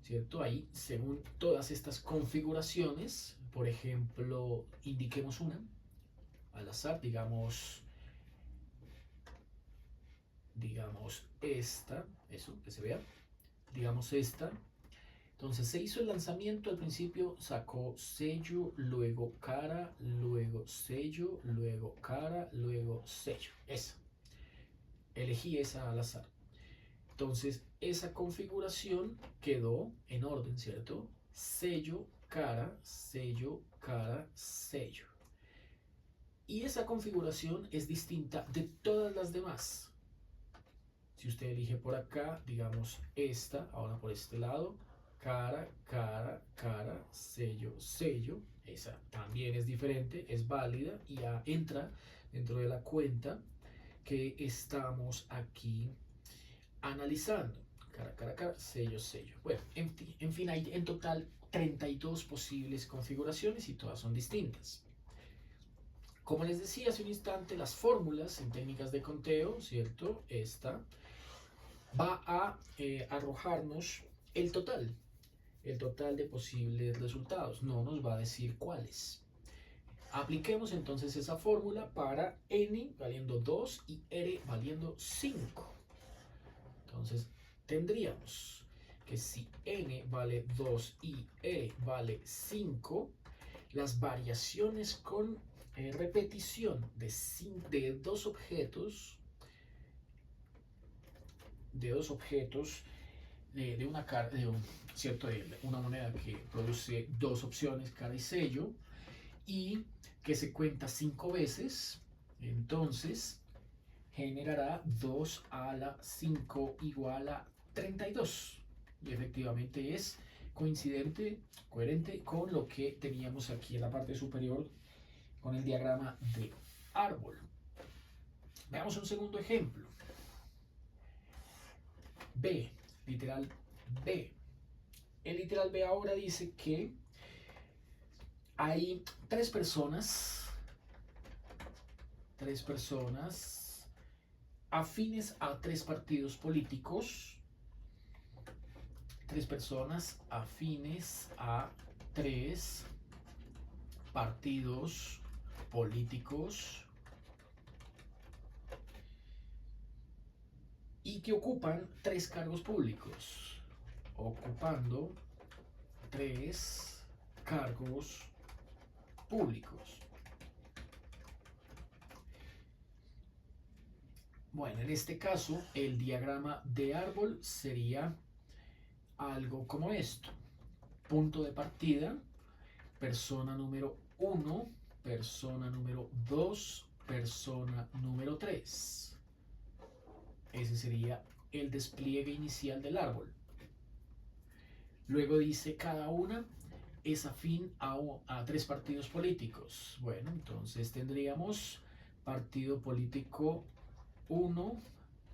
¿Cierto? Ahí, según todas estas configuraciones, por ejemplo, indiquemos una al azar, digamos esta, eso, que se vea, digamos esta. Entonces se hizo el lanzamiento, al principio sacó sello, luego cara, luego sello, luego cara, luego sello. Esa. Elegí esa al azar. Entonces esa configuración quedó en orden, ¿cierto? Sello, cara, sello, cara, sello. Y esa configuración es distinta de todas las demás. Si usted elige por acá, digamos esta, ahora por este lado, cara, cara, cara, sello, sello, esa también es diferente, es válida y ya entra dentro de la cuenta que estamos aquí analizando. Cara, cara, cara, sello, sello. Bueno, en fin, hay en total 32 posibles configuraciones y todas son distintas. Como les decía hace un instante, las fórmulas en técnicas de conteo, ¿cierto? Esta va a arrojarnos el total de posibles resultados. No nos va a decir cuáles. Apliquemos entonces esa fórmula para n valiendo 2 y r valiendo 5. Entonces tendríamos que si n vale 2 y r vale 5, las variaciones con repetición de dos objetos, de una, ¿cierto? De una moneda que produce dos opciones, cara y sello, y que se cuenta 5 veces, entonces generará 2 a la 5 igual a 32. Y efectivamente es coherente con lo que teníamos aquí en la parte superior con el diagrama de árbol. Veamos un segundo ejemplo. B, literal B. El literal B ahora dice que hay tres personas afines a tres partidos políticos. Tres personas afines a tres partidos políticos y que ocupan tres cargos públicos. Ocupando tres cargos públicos. Bueno, en este caso, el diagrama de árbol sería algo como esto. Punto de partida, persona número 1, persona número 2, persona número 3. Ese sería el despliegue inicial del árbol. Luego dice cada una es afín a tres partidos políticos. Bueno, entonces tendríamos partido político 1,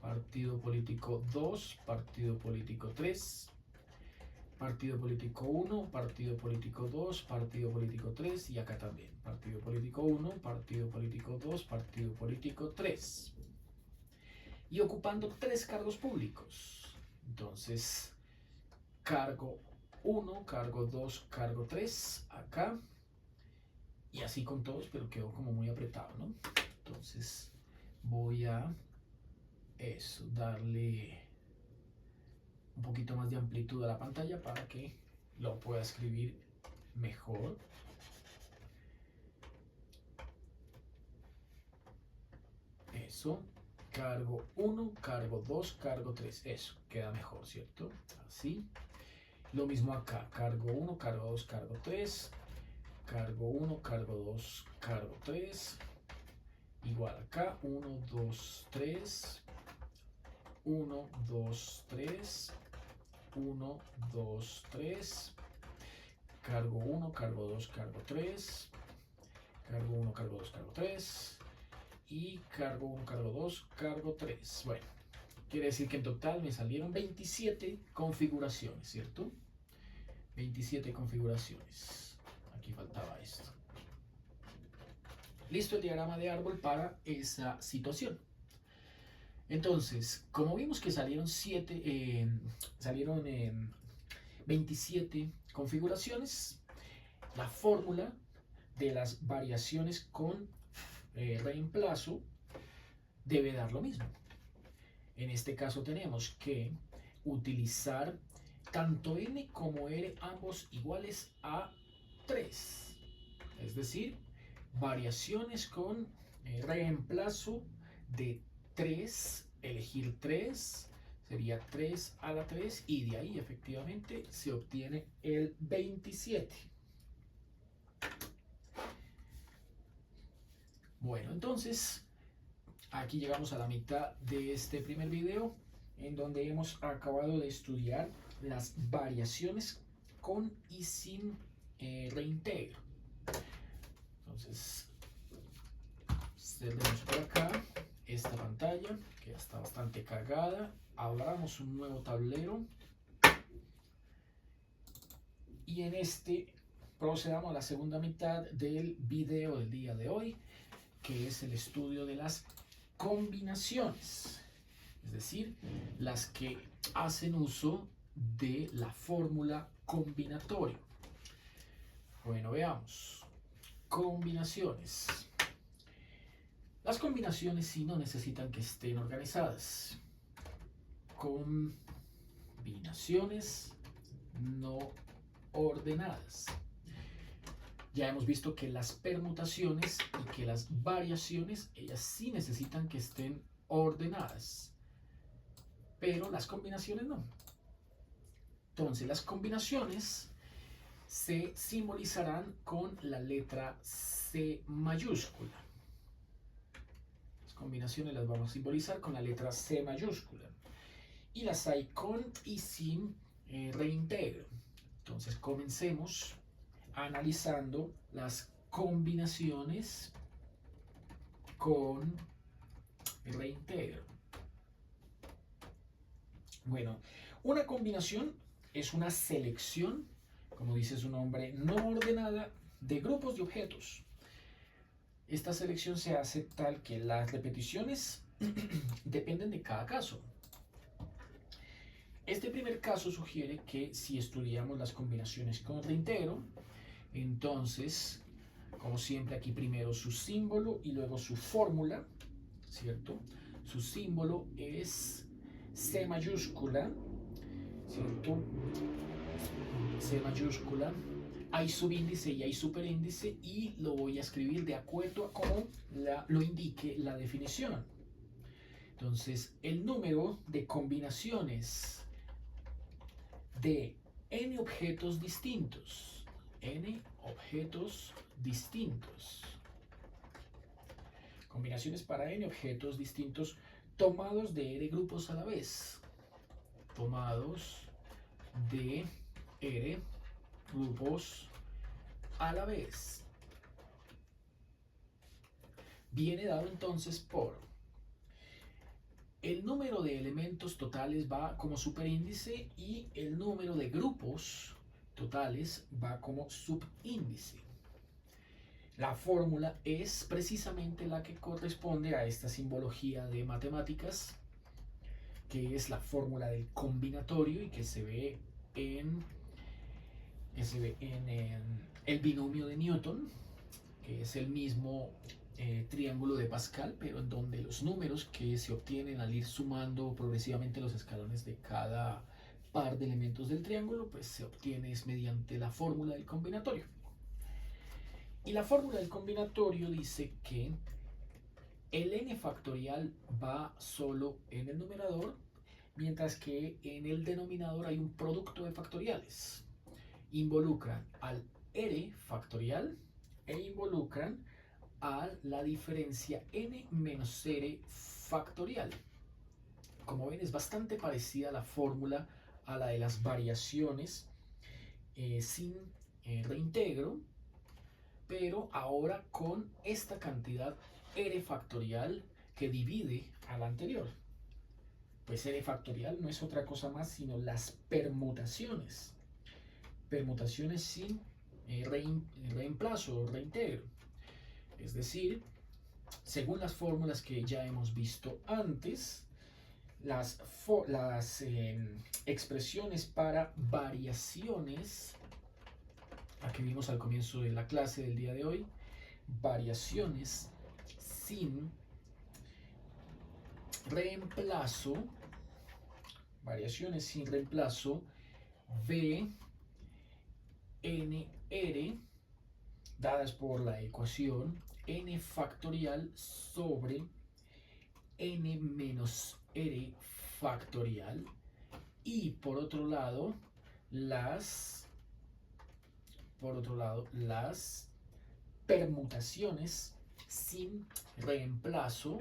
partido político 2, partido político 3, partido político 1, partido político 2, partido político 3 y acá también. Partido político 1, partido político 2, partido político 3. Y ocupando tres cargos públicos. Entonces, cargo 1, cargo 2, cargo 3, acá. Y así con todos, pero quedó como muy apretado, ¿no? Entonces, voy a darle un poquito más de amplitud a la pantalla para que lo pueda escribir mejor. Eso. Cargo 1, cargo 2, cargo 3. Eso, queda mejor, ¿cierto? Así. Lo mismo acá. Cargo 1, cargo 2, cargo 3. Cargo 1, cargo 2, cargo 3. Igual acá. 1, 2, 3. 1, 2, 3. 1, 2, 3. Cargo 1, cargo 2, cargo 3. Cargo 1, cargo 2, cargo 3. Y cargo 1, cargo 2, cargo 3. Bueno, quiere decir que en total me salieron 27 configuraciones, ¿cierto? 27 configuraciones. Aquí faltaba esto. Listo el diagrama de árbol para esa situación. Entonces, como vimos que salieron 27 configuraciones, la fórmula de las variaciones con reemplazo debe dar lo mismo. En este caso tenemos que utilizar tanto n como r ambos iguales a 3. Es decir, variaciones con reemplazo de 3, elegir 3, sería 3 a la 3 y de ahí efectivamente se obtiene el 27. Bueno, entonces aquí llegamos a la mitad de este primer video en donde hemos acabado de estudiar las variaciones con y sin reintegro. Entonces, tenemos por acá esta pantalla que ya está bastante cargada. Abramos un nuevo tablero y en este procedamos a la segunda mitad del video del día de hoy, que es el estudio de las combinaciones, es decir, las que hacen uso de la fórmula combinatoria. Bueno, veamos. Combinaciones. Las combinaciones sí no necesitan que estén organizadas. Combinaciones no ordenadas. Ya hemos visto que las permutaciones y que las variaciones, ellas sí necesitan que estén ordenadas, pero las combinaciones no. Entonces, las combinaciones se simbolizarán con la letra C mayúscula. Las combinaciones las vamos a simbolizar con la letra C mayúscula. Y las hay con y sin reintegro. Entonces, comencemos analizando las combinaciones con reintegro. Bueno, una combinación es una selección, como dice su nombre, no ordenada de grupos de objetos. Esta selección se hace tal que las repeticiones dependen de cada caso. Este primer caso sugiere que si estudiamos las combinaciones con reintegro, entonces, como siempre, aquí primero su símbolo y luego su fórmula, ¿cierto? Su símbolo es C mayúscula, ¿cierto? C mayúscula, hay subíndice y hay superíndice, y lo voy a escribir de acuerdo a cómo lo indique la definición. Entonces, el número de combinaciones de n objetos distintos, combinaciones para n objetos distintos tomados de r grupos a la vez, tomados de r grupos a la vez, viene dado entonces por el número de elementos totales va como superíndice y el número de grupos totales va como subíndice. La fórmula es precisamente la que corresponde a esta simbología de matemáticas, que es la fórmula del combinatorio y que se ve en el binomio de Newton, que es el mismo triángulo de Pascal, pero en donde los números que se obtienen al ir sumando progresivamente los escalones de cada par de elementos del triángulo, pues se obtiene mediante la fórmula del combinatorio. Y la fórmula del combinatorio dice que el n factorial va solo en el numerador, mientras que en el denominador hay un producto de factoriales. Involucran al r factorial e involucran a la diferencia n menos r factorial. Como ven, es bastante parecida la fórmula a la de las variaciones sin reintegro, pero ahora con esta cantidad r factorial que divide a la anterior. Pues r factorial no es otra cosa más sino las permutaciones. Permutaciones sin reemplazo o reintegro. Es decir, según las fórmulas que ya hemos visto antes, las expresiones para variaciones, la que vimos al comienzo de la clase del día de hoy, variaciones sin reemplazo, v nr, dadas por la ecuación n factorial sobre n menos r factorial, y por otro lado las permutaciones sin reemplazo,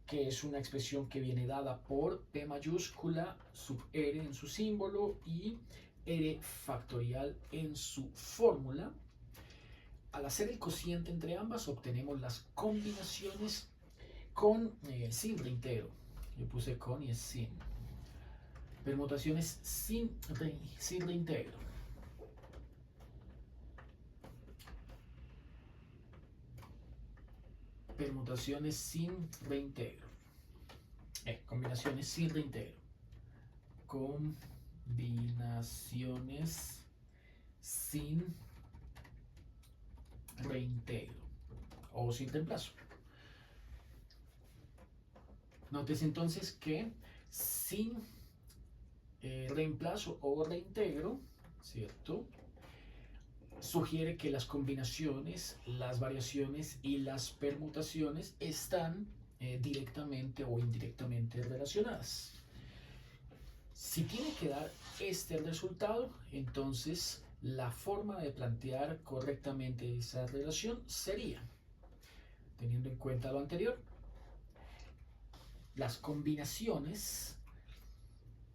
que es una expresión que viene dada por p mayúscula sub r en su símbolo y r factorial en su fórmula. Al hacer el cociente entre ambas obtenemos las combinaciones con sin reintegro. Yo puse con y es sin. Permutaciones sin reintegro. Permutaciones sin reintegro. Combinaciones sin reintegro. combinaciones sin reintegro o sin reemplazo. Notes entonces que sin reemplazo o reintegro, ¿cierto? Sugiere que las combinaciones, las variaciones y las permutaciones están directamente o indirectamente relacionadas. Si tiene que dar este resultado, entonces la forma de plantear correctamente esa relación sería, teniendo en cuenta lo anterior, las combinaciones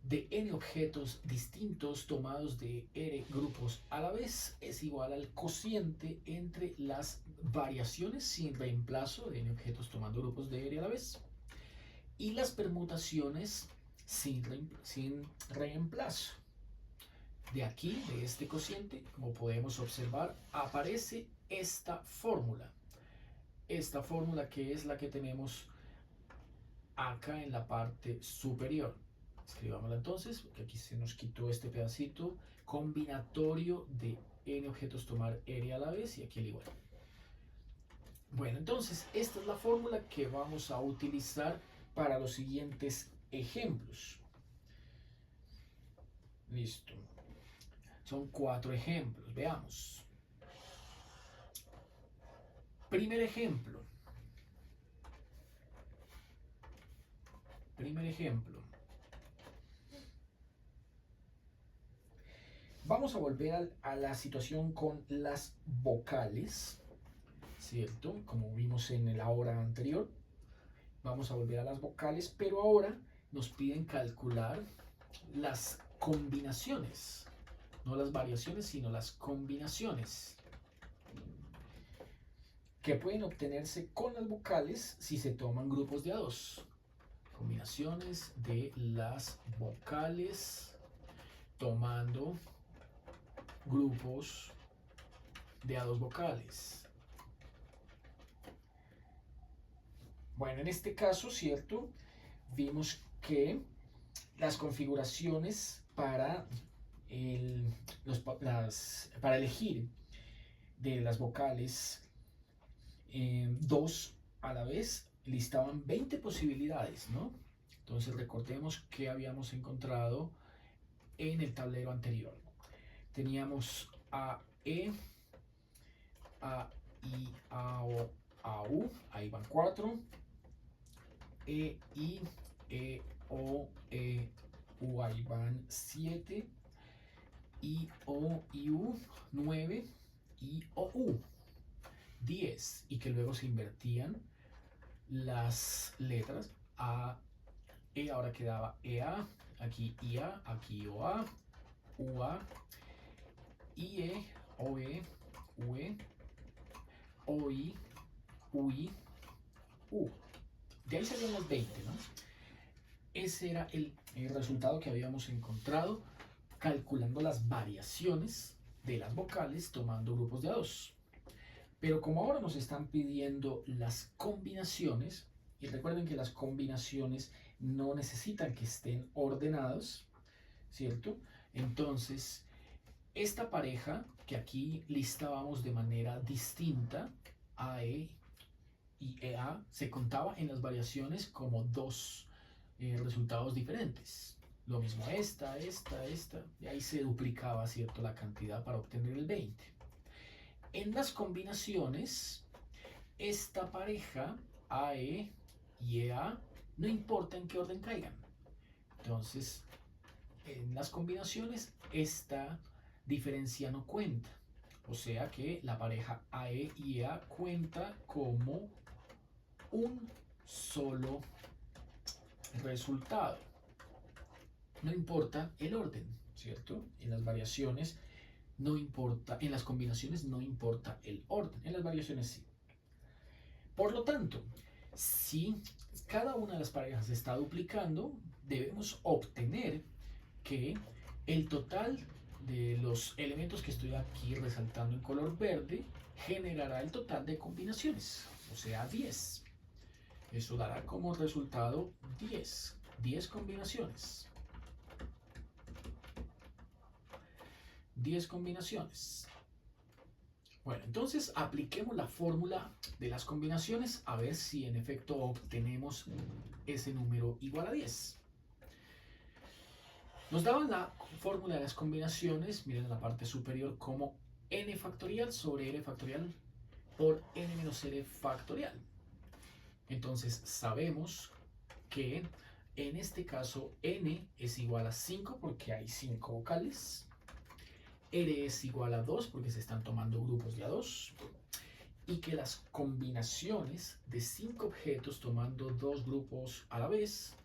de n objetos distintos tomados de r grupos a la vez es igual al cociente entre las variaciones sin reemplazo de n objetos tomando grupos de r a la vez y las permutaciones sin reemplazo. De aquí, de este cociente, como podemos observar, aparece esta fórmula. Esta fórmula que es la que tenemos acá en la parte superior. Escribámosla entonces, porque aquí se nos quitó este pedacito. Combinatorio de n objetos tomar r a la vez y aquí el igual. Bueno, entonces esta es la fórmula que vamos a utilizar para los siguientes ejemplos. Listo. Son 4 ejemplos. Veamos. Primer ejemplo. Vamos a volver a la situación con las vocales, ¿cierto? Como vimos en la hora anterior. Vamos a volver a las vocales, pero ahora nos piden calcular las combinaciones. No las variaciones, sino las combinaciones que pueden obtenerse con las vocales si se toman grupos de A2. Combinaciones de las vocales tomando grupos de A2 vocales. Bueno, en este caso, ¿cierto? Vimos que las configuraciones para para elegir de las vocales 2 a la vez listaban 20 posibilidades, ¿no? Entonces recordemos que habíamos encontrado en el tablero anterior. Teníamos A, E, A, I, A, O, A, U, ahí van 4. E, I, E, O, E, U, ahí van 7. I, O, I, U, 9. I, O, U, 10. Y que luego se invertían las letras. A, E, ahora quedaba EA, aquí IA, aquí OA, UA, IE, OE, UE, OI, UI, U. De ahí salían las 20, ¿no? Ese era el resultado que habíamos encontrado calculando las variaciones de las vocales tomando grupos de A2. Pero como ahora nos están pidiendo las combinaciones, y recuerden que las combinaciones no necesitan que estén ordenados, ¿cierto? Entonces, esta pareja que aquí listábamos de manera distinta, AE y EA, se contaba en las variaciones como dos resultados diferentes. Lo mismo esta, y ahí se duplicaba, ¿cierto?, la cantidad para obtener el 20. En las combinaciones, esta pareja AE y EA no importa en qué orden caigan. Entonces, en las combinaciones, esta diferencia no cuenta. O sea que la pareja AE y EA cuenta como un solo resultado. No importa el orden, ¿cierto? En las variaciones no importa, en las combinaciones no importa el orden, en las variaciones sí. Por lo tanto, si cada una de las parejas se está duplicando, debemos obtener que el total de los elementos que estoy aquí resaltando en color verde generará el total de combinaciones, o sea 10. Eso dará como resultado 10 combinaciones. 10 combinaciones. Bueno, entonces apliquemos la fórmula de las combinaciones a ver si en efecto obtenemos ese número igual a 10. Nos daban la fórmula de las combinaciones, miren en la parte superior, como n factorial sobre n factorial por n menos n factorial. Entonces sabemos que en este caso n es igual a 5 porque hay 5 vocales. R es igual a 2 porque se están tomando grupos de a 2. Y que las combinaciones de 5 objetos tomando 2 grupos a la vez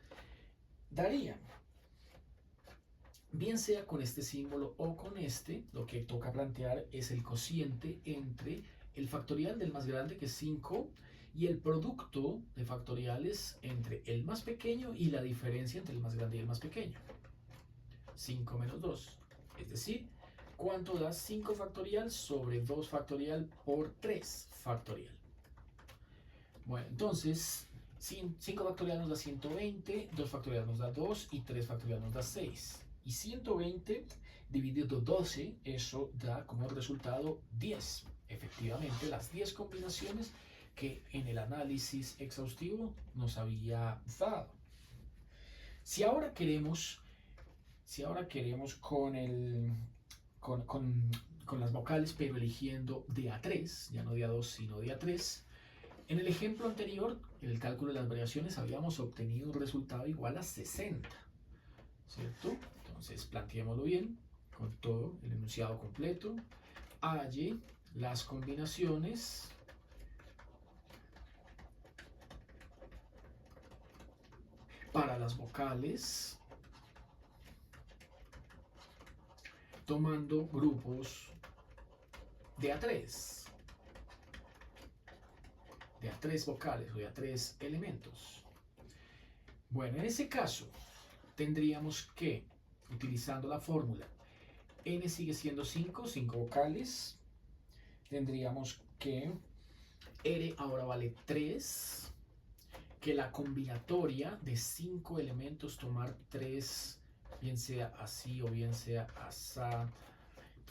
darían, bien sea con este símbolo o con este, lo que toca plantear es el cociente entre el factorial del más grande, que es 5, y el producto de factoriales entre el más pequeño y la diferencia entre el más grande y el más pequeño. 5 menos 2. Es decir, ¿cuánto da 5 factorial sobre 2 factorial por 3 factorial? Bueno, entonces 5 factorial nos da 120, 2 factorial nos da 2 y 3 factorial nos da 6. Y 120 dividido 12, eso da como resultado 10. Efectivamente, las 10 combinaciones que en el análisis exhaustivo nos había dado. Si ahora queremos con las vocales, pero eligiendo de A3, ya no de A2, sino de A3, en el ejemplo anterior, en el cálculo de las variaciones, habíamos obtenido un resultado igual a 60, ¿cierto? Entonces, planteémoslo bien, con todo el enunciado completo. Halle las combinaciones para las vocales tomando grupos de A3. De A3 vocales o de A3 elementos. Bueno, en ese caso tendríamos que, utilizando la fórmula, n sigue siendo 5, 5 vocales, tendríamos que r ahora vale 3, que la combinatoria de 5 elementos, tomar 3, bien sea así o bien sea asá,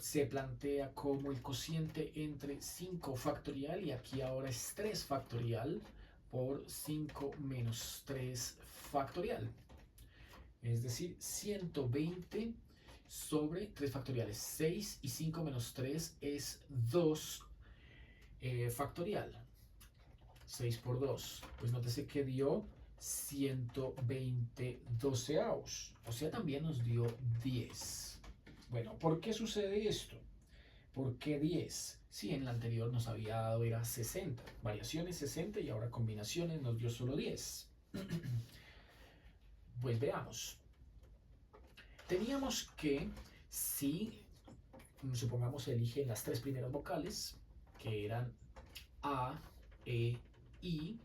se plantea como el cociente entre 5 factorial y aquí ahora es 3 factorial por 5 menos 3 factorial. Es decir, 120 sobre 3 factoriales, 6 y 5 menos 3 es 2 factorial. 6 por 2, pues nótese que dio 120 doceavos, o sea, también nos dio 10. Bueno, ¿por qué sucede esto? ¿Por qué 10? Si en el anterior nos había dado era 60, variaciones 60 y ahora combinaciones nos dio solo 10. Pues veamos. Teníamos que, si supongamos eligen las 3 primeras vocales, que eran A, E, I,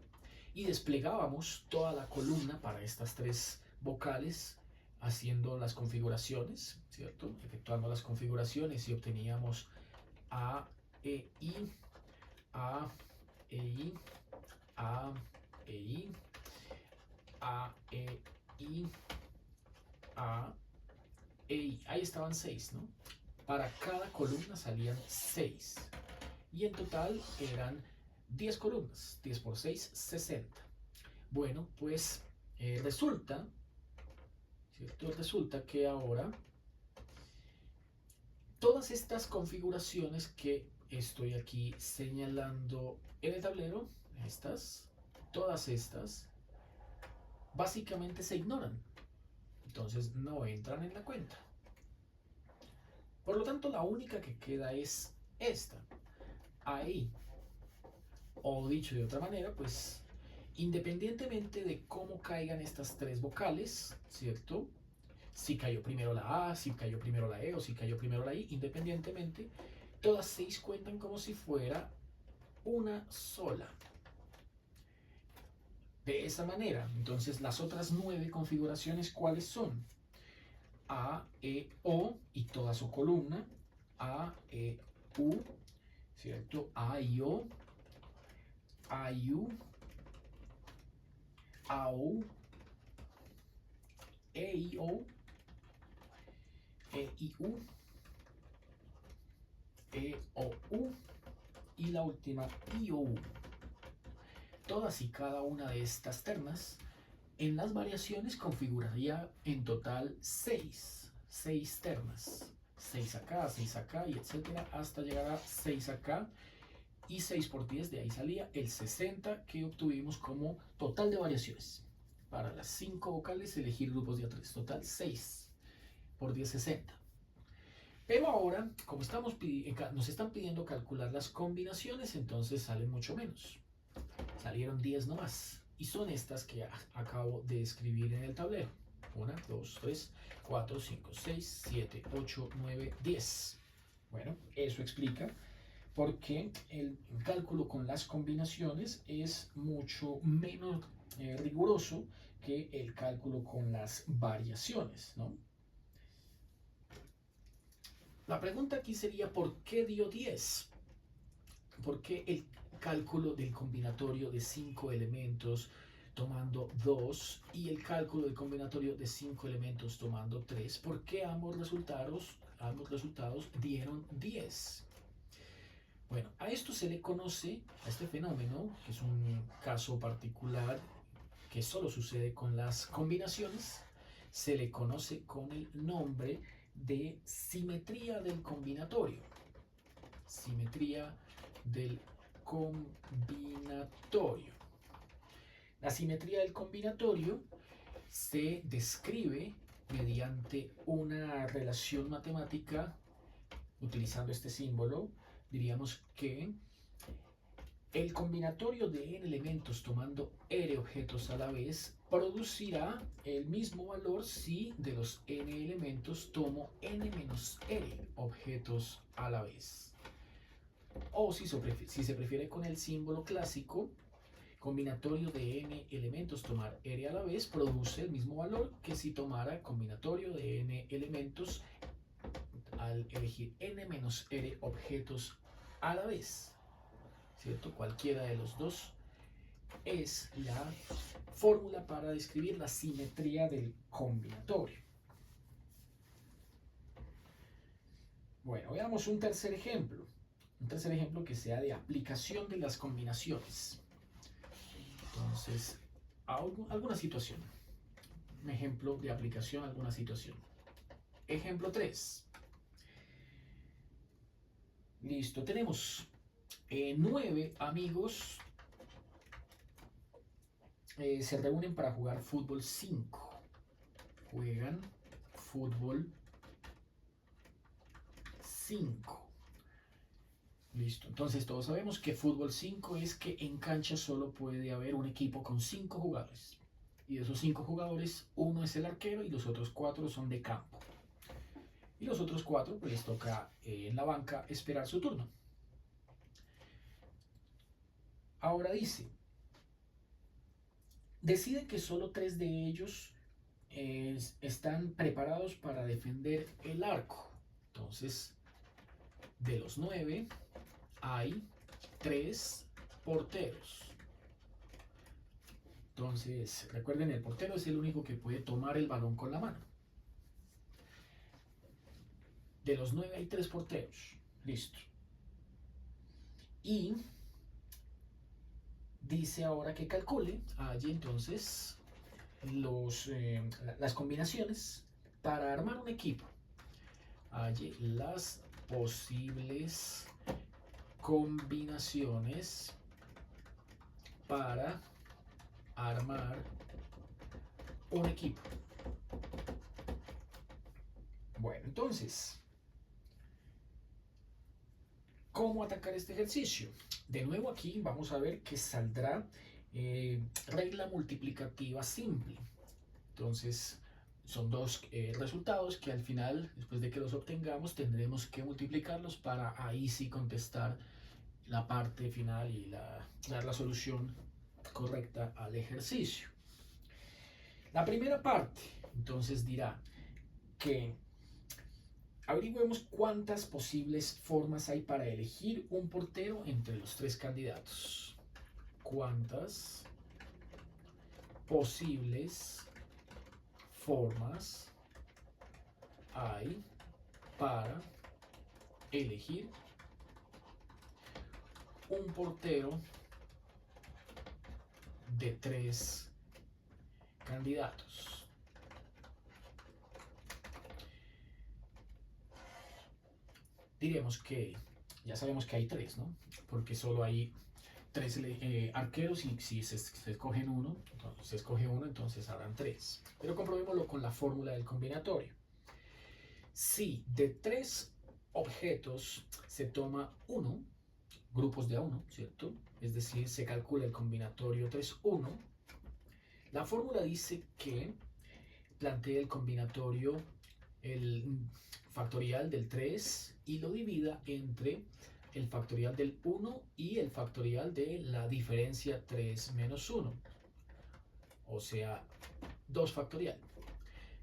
y desplegábamos toda la columna para estas 3 vocales, haciendo las configuraciones, ¿cierto? Efectuando las configuraciones y obteníamos A, E, I, A, E, I, A, E, I, A, E, I, A, E, I. Ahí estaban 6, ¿no? Para cada columna salían 6. Y en total eran 10 columnas. 10 por 6, 60. Bueno, pues resulta, ¿cierto? Resulta que ahora todas estas configuraciones que estoy aquí señalando en el tablero, todas estas, básicamente se ignoran. Entonces no entran en la cuenta. Por lo tanto, la única que queda es esta. Ahí. O dicho de otra manera, pues, independientemente de cómo caigan estas 3 vocales, ¿cierto? Si cayó primero la A, si cayó primero la E o si cayó primero la I, independientemente, todas 6 cuentan como si fuera una sola. De esa manera, entonces las otras 9 configuraciones, ¿cuáles son? A, E, O y toda su columna, A, E, U, ¿cierto? A, I, O, A, I, U, A, U, E, I, O, E, I, U, E o U y la última I o U. Todas y cada una de estas ternas en las variaciones configuraría en total 6 ternas. 6 acá, y etcétera, hasta llegar a 6 acá y 6 por 10, de ahí salía el 60 que obtuvimos como total de variaciones. Para las 5 vocales elegir grupos de A3, total 6 por 10, 60. Pero ahora, como nos están pidiendo calcular las combinaciones, entonces salen mucho menos. Salieron 10 nomás. Y son estas que acabo de escribir en el tablero. 1, 2, 3, 4, 5, 6, 7, 8, 9, 10. Bueno, eso explica por qué el cálculo con las combinaciones es mucho menos riguroso que el cálculo con las variaciones, ¿no? La pregunta aquí sería, ¿por qué dio 10? ¿Por qué el cálculo del combinatorio de 5 elementos tomando 2 y el cálculo del combinatorio de 5 elementos tomando 3? ¿Por qué ambos resultados dieron 10? Bueno, a esto se le conoce, a este fenómeno, que es un caso particular que solo sucede con las combinaciones, se le conoce con el nombre de simetría del combinatorio. Simetría del combinatorio. La simetría del combinatorio se describe mediante una relación matemática utilizando este símbolo. Diríamos que el combinatorio de n elementos tomando r objetos a la vez producirá el mismo valor si de los n elementos tomo n menos r objetos a la vez. O si se prefiere con el símbolo clásico, combinatorio de n elementos tomar r a la vez produce el mismo valor que si tomara combinatorio de n elementos al elegir n menos r objetos a la vez, ¿cierto? Cualquiera de los dos es la fórmula para describir la simetría del combinatorio. Bueno, veamos un tercer ejemplo. Un tercer ejemplo que sea de aplicación de las combinaciones. Entonces, alguna situación. Un ejemplo de aplicación a alguna situación. Ejemplo 3. Listo, tenemos 9 amigos se reúnen para jugar fútbol 5. Juegan fútbol 5. Listo, entonces todos sabemos que fútbol 5 es que en cancha solo puede haber un equipo con 5 jugadores. Y de esos 5 jugadores, uno es el arquero y los otros 4 son de campo. Y los otros 4 pues les toca en la banca esperar su turno. Ahora dice, decide que solo 3 de ellos están preparados para defender el arco. Entonces, de los 9 hay 3 porteros. Entonces, recuerden, el portero es el único que puede tomar el balón con la mano. De los 9 hay 3 porteros. Listo. Y dice ahora que calcule allí entonces las combinaciones para armar un equipo. Allí las posibles combinaciones para armar un equipo. Bueno, entonces, ¿cómo atacar este ejercicio? De nuevo aquí vamos a ver que saldrá regla multiplicativa simple. Entonces, son dos resultados que al final, después de que los obtengamos, tendremos que multiplicarlos para ahí sí contestar la parte final y dar la solución correcta al ejercicio. La primera parte, entonces, dirá que averigüemos cuántas posibles formas hay para elegir un portero entre los 3 candidatos. ¿Cuántas posibles formas hay para elegir un portero de 3 candidatos. Diremos que ya sabemos que hay 3, ¿no? Porque solo hay 3 arqueros y si se escogen uno, entonces se escoge uno, entonces habrán 3. Pero comprobémoslo con la fórmula del combinatorio. Si de 3 objetos se toma 1, grupos de A1, ¿cierto? Es decir, se calcula el combinatorio 3, 1. La fórmula dice que plantee el combinatorio, el factorial del 3 y lo divida entre el factorial del 1 y el factorial de la diferencia 3 menos 1. O sea, 2 factorial.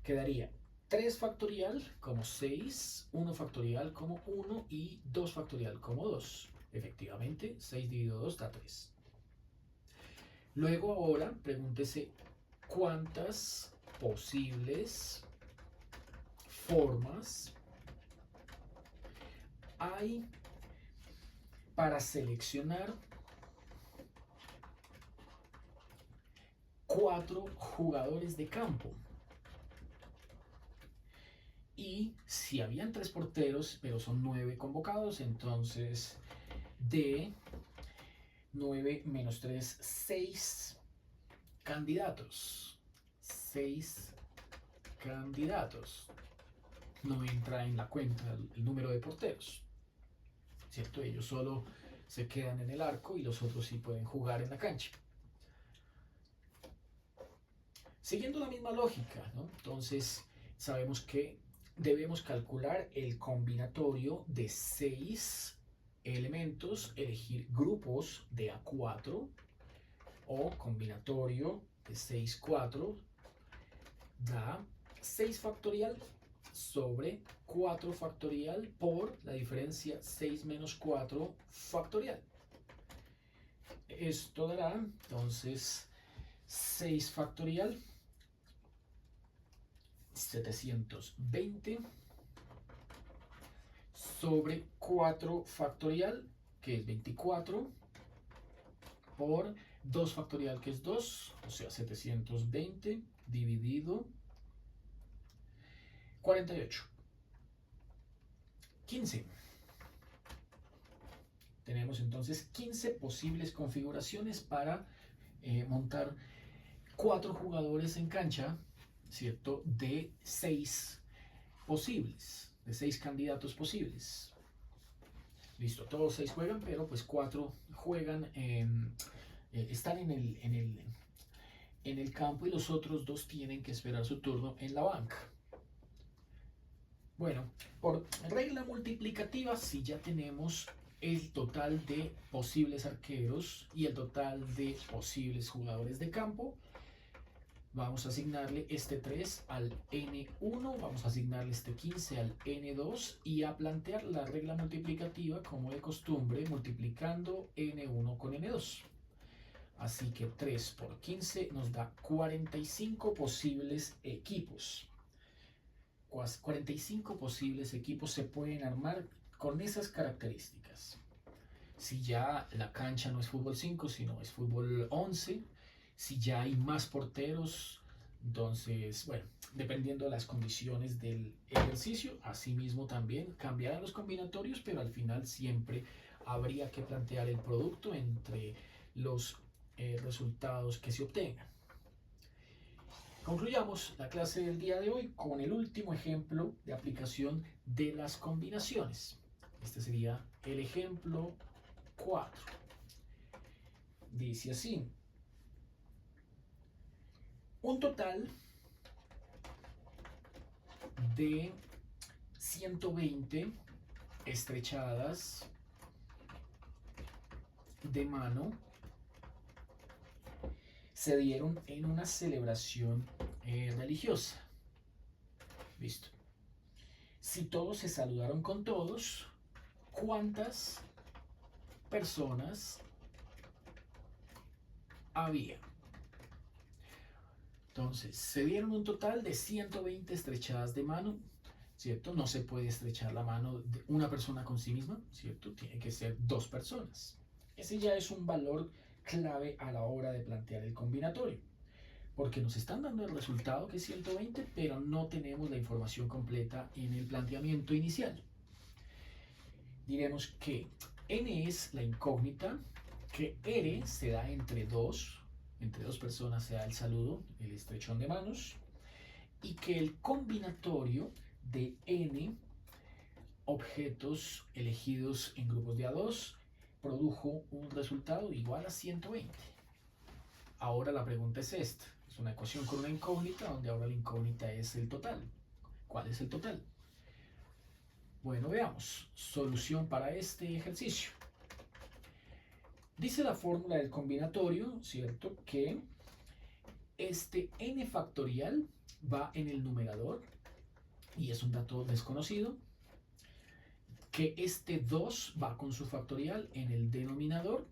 Quedaría 3 factorial como 6, 1 factorial como 1 y 2 factorial como 2. Efectivamente, 6 dividido 2 da 3. Luego ahora pregúntese cuántas posibles formas hay para seleccionar 4 jugadores de campo. Y si habían 3 porteros, pero son 9 convocados, entonces de 9 menos 3, 6 candidatos. 6 candidatos. No entra en la cuenta el número de porteros, ¿cierto? Ellos solo se quedan en el arco y los otros sí pueden jugar en la cancha. Siguiendo la misma lógica, ¿no? Entonces sabemos que debemos calcular el combinatorio de 6 elementos, elegir grupos de A4 o combinatorio de 6, 4 da 6 factorial sobre 4 factorial por la diferencia 6 menos 4 factorial. Esto dará entonces 6 factorial 720 sobre 4 factorial, que es 24, por 2 factorial, que es 2, o sea, 720 dividido 48. 15. Tenemos entonces 15 posibles configuraciones para montar 4 jugadores en cancha, ¿cierto? De 6 posibles, de 6 candidatos posibles. Listo, todos 6 juegan, pero pues 4 juegan, están en el campo y los otros 2 tienen que esperar su turno en la banca. Bueno, por regla multiplicativa, si ya tenemos el total de posibles arqueros y el total de posibles jugadores de campo, vamos a asignarle este 3 al N1, vamos a asignarle este 15 al N2 y a plantear la regla multiplicativa como de costumbre, multiplicando N1 con N2. Así que 3 por 15 nos da 45 posibles equipos. 45 posibles equipos se pueden armar con esas características. Si ya la cancha no es fútbol 5, sino es fútbol 11, si ya hay más porteros, entonces, bueno, dependiendo de las condiciones del ejercicio, asimismo también cambiarán los combinatorios, pero al final siempre habría que plantear el producto entre los resultados que se obtengan. Concluyamos la clase del día de hoy con el último ejemplo de aplicación de las combinaciones. Este sería el ejemplo 4. Dice así: un total de 120 estrechadas de mano se dieron en una celebración religiosa. Listo. Si todos se saludaron con todos, ¿cuántas personas había? Entonces, se dieron un total de 120 estrechadas de mano, ¿cierto? No se puede estrechar la mano de una persona con sí misma, ¿cierto? Tiene que ser 2 personas. Ese ya es un valor clave a la hora de plantear el combinatorio, porque nos están dando el resultado que es 120, pero no tenemos la información completa en el planteamiento inicial. Diremos que n es la incógnita, que R se da entre dos personas se da el saludo, el estrechón de manos, y que el combinatorio de n objetos elegidos en grupos de A2 produjo un resultado igual a 120. Ahora la pregunta es esta. Es una ecuación con una incógnita, donde ahora la incógnita es el total. ¿Cuál es el total? Bueno, veamos. Solución para este ejercicio. Dice la fórmula del combinatorio, ¿cierto? Que este n factorial va en el numerador, y es un dato desconocido. Que este 2 va con su factorial en el denominador,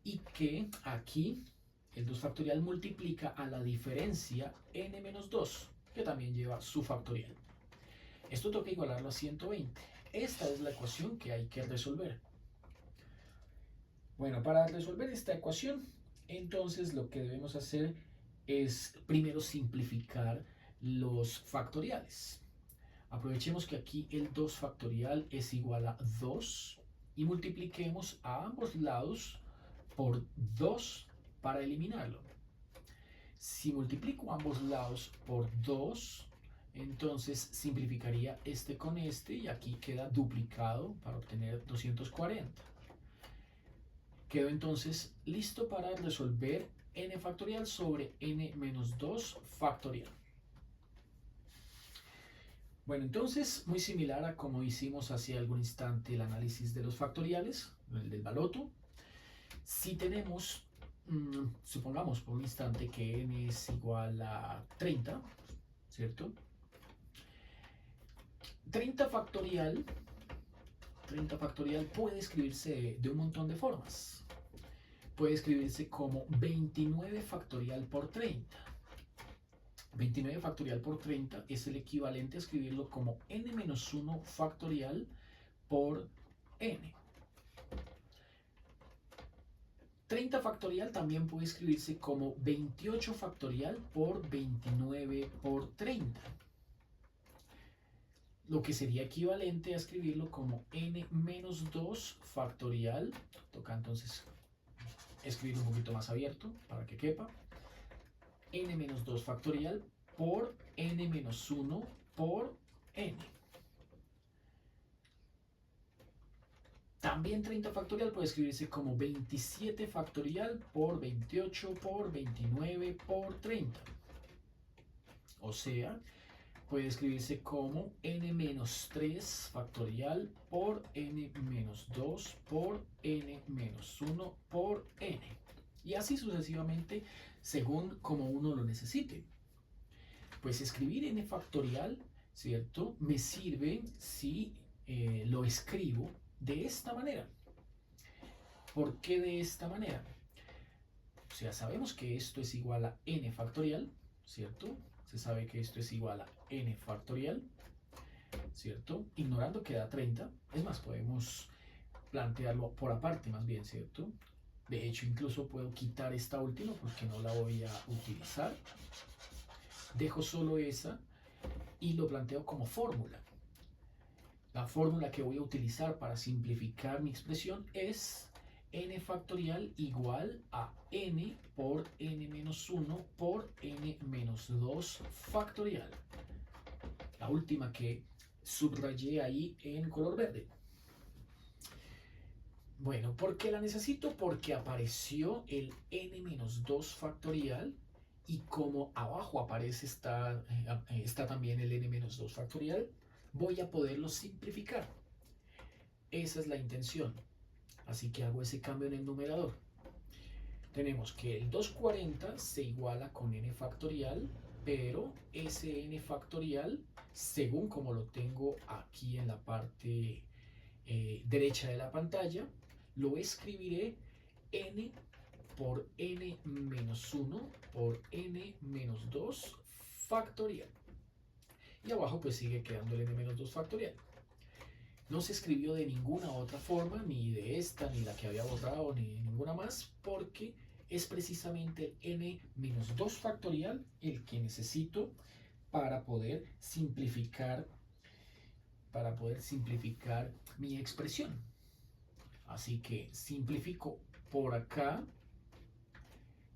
y que aquí el 2 factorial multiplica a la diferencia n menos 2, que también lleva su factorial. Esto toca igualarlo a 120. Esta es la ecuación que hay que resolver. Bueno, para resolver esta ecuación, entonces lo que debemos hacer es primero simplificar los factoriales. Aprovechemos que aquí el 2 factorial es igual a 2 y multipliquemos a ambos lados por 2 para eliminarlo. Si multiplico ambos lados por 2, entonces simplificaría este con este y aquí queda duplicado para obtener 240. Quedo entonces listo para resolver n factorial sobre n menos 2 factorial. Bueno, entonces, muy similar a como hicimos hace algún instante el análisis de los factoriales, el del baloto. Si tenemos, supongamos por un instante que n es igual a 30, ¿cierto? 30 factorial puede escribirse de un montón de formas. Puede escribirse como 29 factorial por 30. 29 factorial por 30 es el equivalente a escribirlo como n menos 1 factorial por n. 30 factorial también puede escribirse como 28 factorial por 29 por 30. Lo que sería equivalente a escribirlo como n menos 2 factorial. Toca entonces escribirlo un poquito más abierto para que quepa. N menos 2 factorial por n menos 1 por n. También 30 factorial puede escribirse como 27 factorial por 28 por 29 por 30. O sea, puede escribirse como n menos 3 factorial por n menos 2 por n menos 1 por n. Y así sucesivamente según como uno lo necesite. Pues escribir n factorial, ¿cierto? Me sirve si lo escribo de esta manera. ¿Por qué de esta manera? O sea, sabemos que esto es igual a n factorial, ¿cierto? Se sabe que esto es igual a n factorial, ¿cierto? Ignorando que da 30. Es más, podemos plantearlo por aparte más bien, ¿cierto? De hecho, incluso puedo quitar esta última porque no la voy a utilizar. Dejo solo esa y lo planteo como fórmula. La fórmula que voy a utilizar para simplificar mi expresión es n factorial igual a n por n menos 1 por n menos 2 factorial. La última que subrayé ahí en color verde. Bueno, ¿por qué la necesito? Porque apareció el n menos 2 factorial y como abajo aparece está también el n menos 2 factorial, voy a poderlo simplificar. Esa es la intención. Así que hago ese cambio en el numerador. Tenemos que el 240 se iguala con n factorial, pero ese n factorial, según como lo tengo aquí en la parte derecha de la pantalla, lo escribiré n por n menos 1 por n menos 2 factorial. Y abajo pues sigue quedando el n menos 2 factorial. No se escribió de ninguna otra forma, ni de esta, ni la que había borrado, ni ninguna más, porque es precisamente el n-2 factorial el que necesito para poder simplificar, mi expresión. Así que simplifico por acá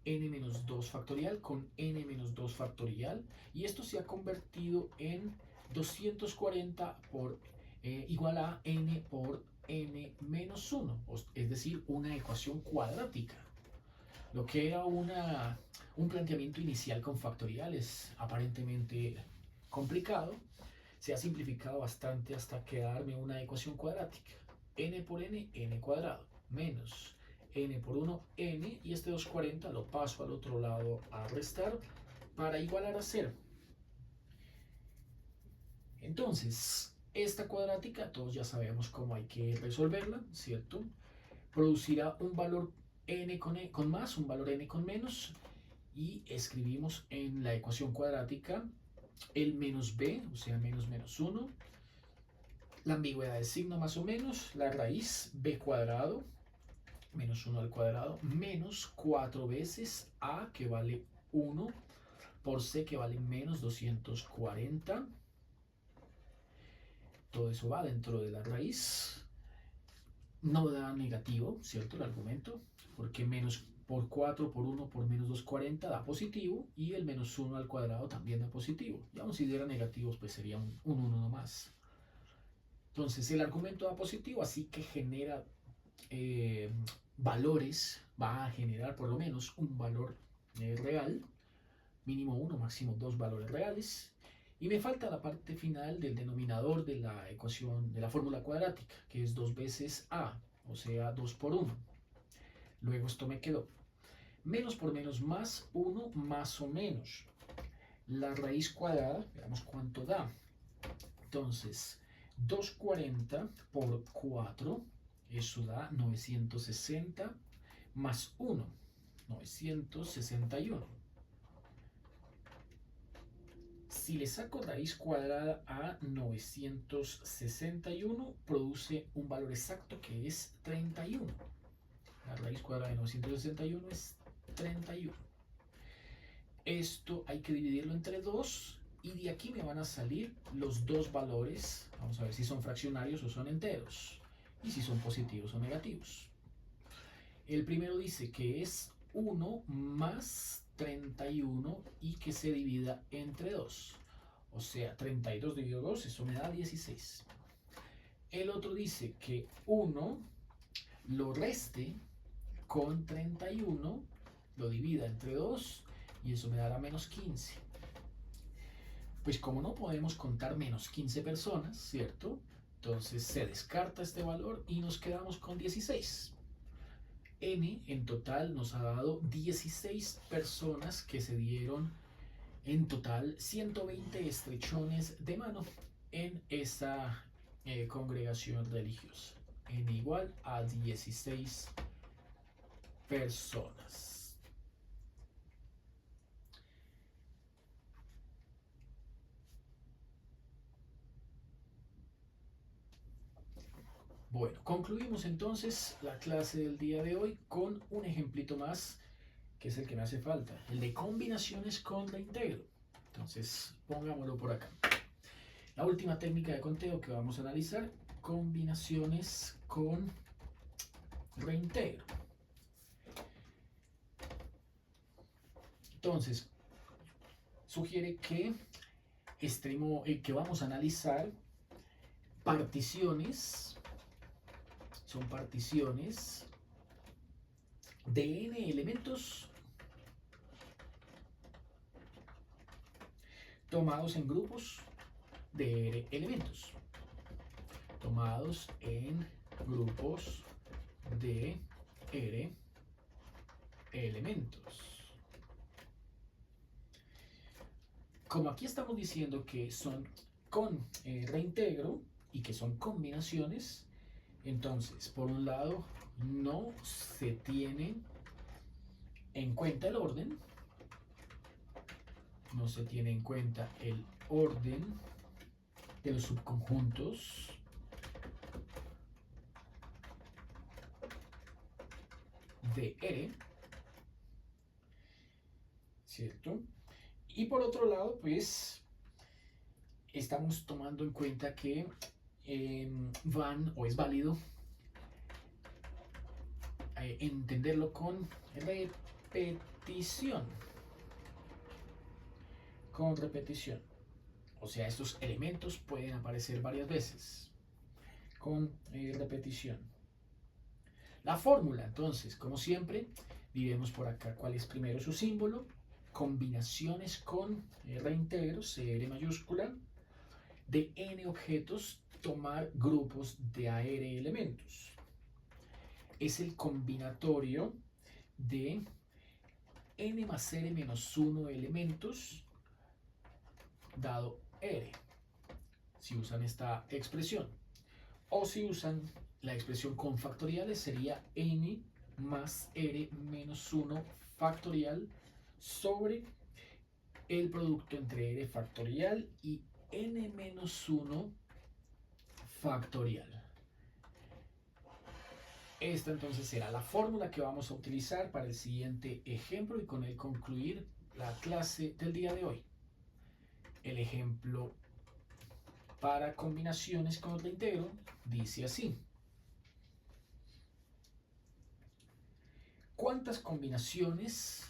n-2 factorial con n-2 factorial, y esto se ha convertido en 240 por igual a n por n-1, es decir, una ecuación cuadrática. Lo que era un planteamiento inicial con factoriales aparentemente complicado, se ha simplificado bastante hasta quedarme una ecuación cuadrática. N por n, n cuadrado, menos n por 1, n, y este 240 lo paso al otro lado a restar para igualar a 0. Entonces, esta cuadrática, todos ya sabemos cómo hay que resolverla, ¿cierto? Producirá un valor n con más, un valor n con menos, y escribimos en la ecuación cuadrática el menos b, o sea, menos 1, la ambigüedad de signo más o menos, la raíz b cuadrado, menos 1 al cuadrado, menos 4 veces a, que vale 1, por c, que vale menos 240. Todo eso va dentro de la raíz. No da negativo, ¿cierto? El argumento, porque menos por 4 por 1 por menos 240 da positivo, y el menos 1 al cuadrado también da positivo. Ya si diera negativos, pues sería un 1 nomás. Entonces el argumento da positivo, así que genera valores, va a generar por lo menos un valor real, mínimo 1, máximo 2 valores reales. Y me falta la parte final del denominador de la ecuación, de la fórmula cuadrática, que es 2 veces a, o sea, 2 por 1. Luego esto me quedó menos por menos más 1 más o menos la raíz cuadrada, veamos cuánto da. Entonces, 240 por 4, eso da 960 más 1, 961. Si le saco raíz cuadrada a 961, produce un valor exacto que es 31. La raíz cuadrada de 961 es 31. Esto hay que dividirlo entre 2, y de aquí me van a salir los dos valores. Vamos a ver si son fraccionarios o son enteros, y si son positivos o negativos. El primero dice que es 1 más 31 y que se divida entre 2. O sea, 32 dividido 2, eso me da 16. El otro dice que 1 lo reste con 31, lo divida entre 2, y eso me dará menos 15. Pues como no podemos contar menos 15 personas, ¿cierto? Entonces se descarta este valor y nos quedamos con 16. N en total nos ha dado 16 personas que se dieron en total 120 estrechones de mano en esa congregación religiosa. N igual a 16 personas. Bueno, concluimos entonces la clase del día de hoy con un ejemplito más, que es el que me hace falta, el de combinaciones con reintegro. Entonces, pongámoslo por acá. La última técnica de conteo que vamos a analizar, combinaciones con reintegro. Entonces, sugiere que vamos a analizar particiones, son particiones de n elementos tomados en grupos de r elementos. Tomados en grupos de r elementos. Como aquí estamos diciendo que son con reintegro y que son combinaciones, entonces, por un lado, no se tiene en cuenta el orden, no se tiene en cuenta el orden de los subconjuntos de R, ¿cierto? Y por otro lado, pues estamos tomando en cuenta que van o es válido entenderlo con repetición. Con repetición. O sea, estos elementos pueden aparecer varias veces con repetición. La fórmula, entonces, como siempre, diremos por acá cuál es primero su símbolo, combinaciones con reintegros, CR mayúscula, de n objetos, tomar grupos de AR elementos. Es el combinatorio de n más r menos 1 elementos dado R, si usan esta expresión. O si usan la expresión con factoriales, sería n más r menos 1 factorial sobre el producto entre r factorial y n menos 1 factorial. Esta entonces será la fórmula que vamos a utilizar para el siguiente ejemplo y con él concluir la clase del día de hoy. El ejemplo para combinaciones con reintegro dice así. ¿Cuántas combinaciones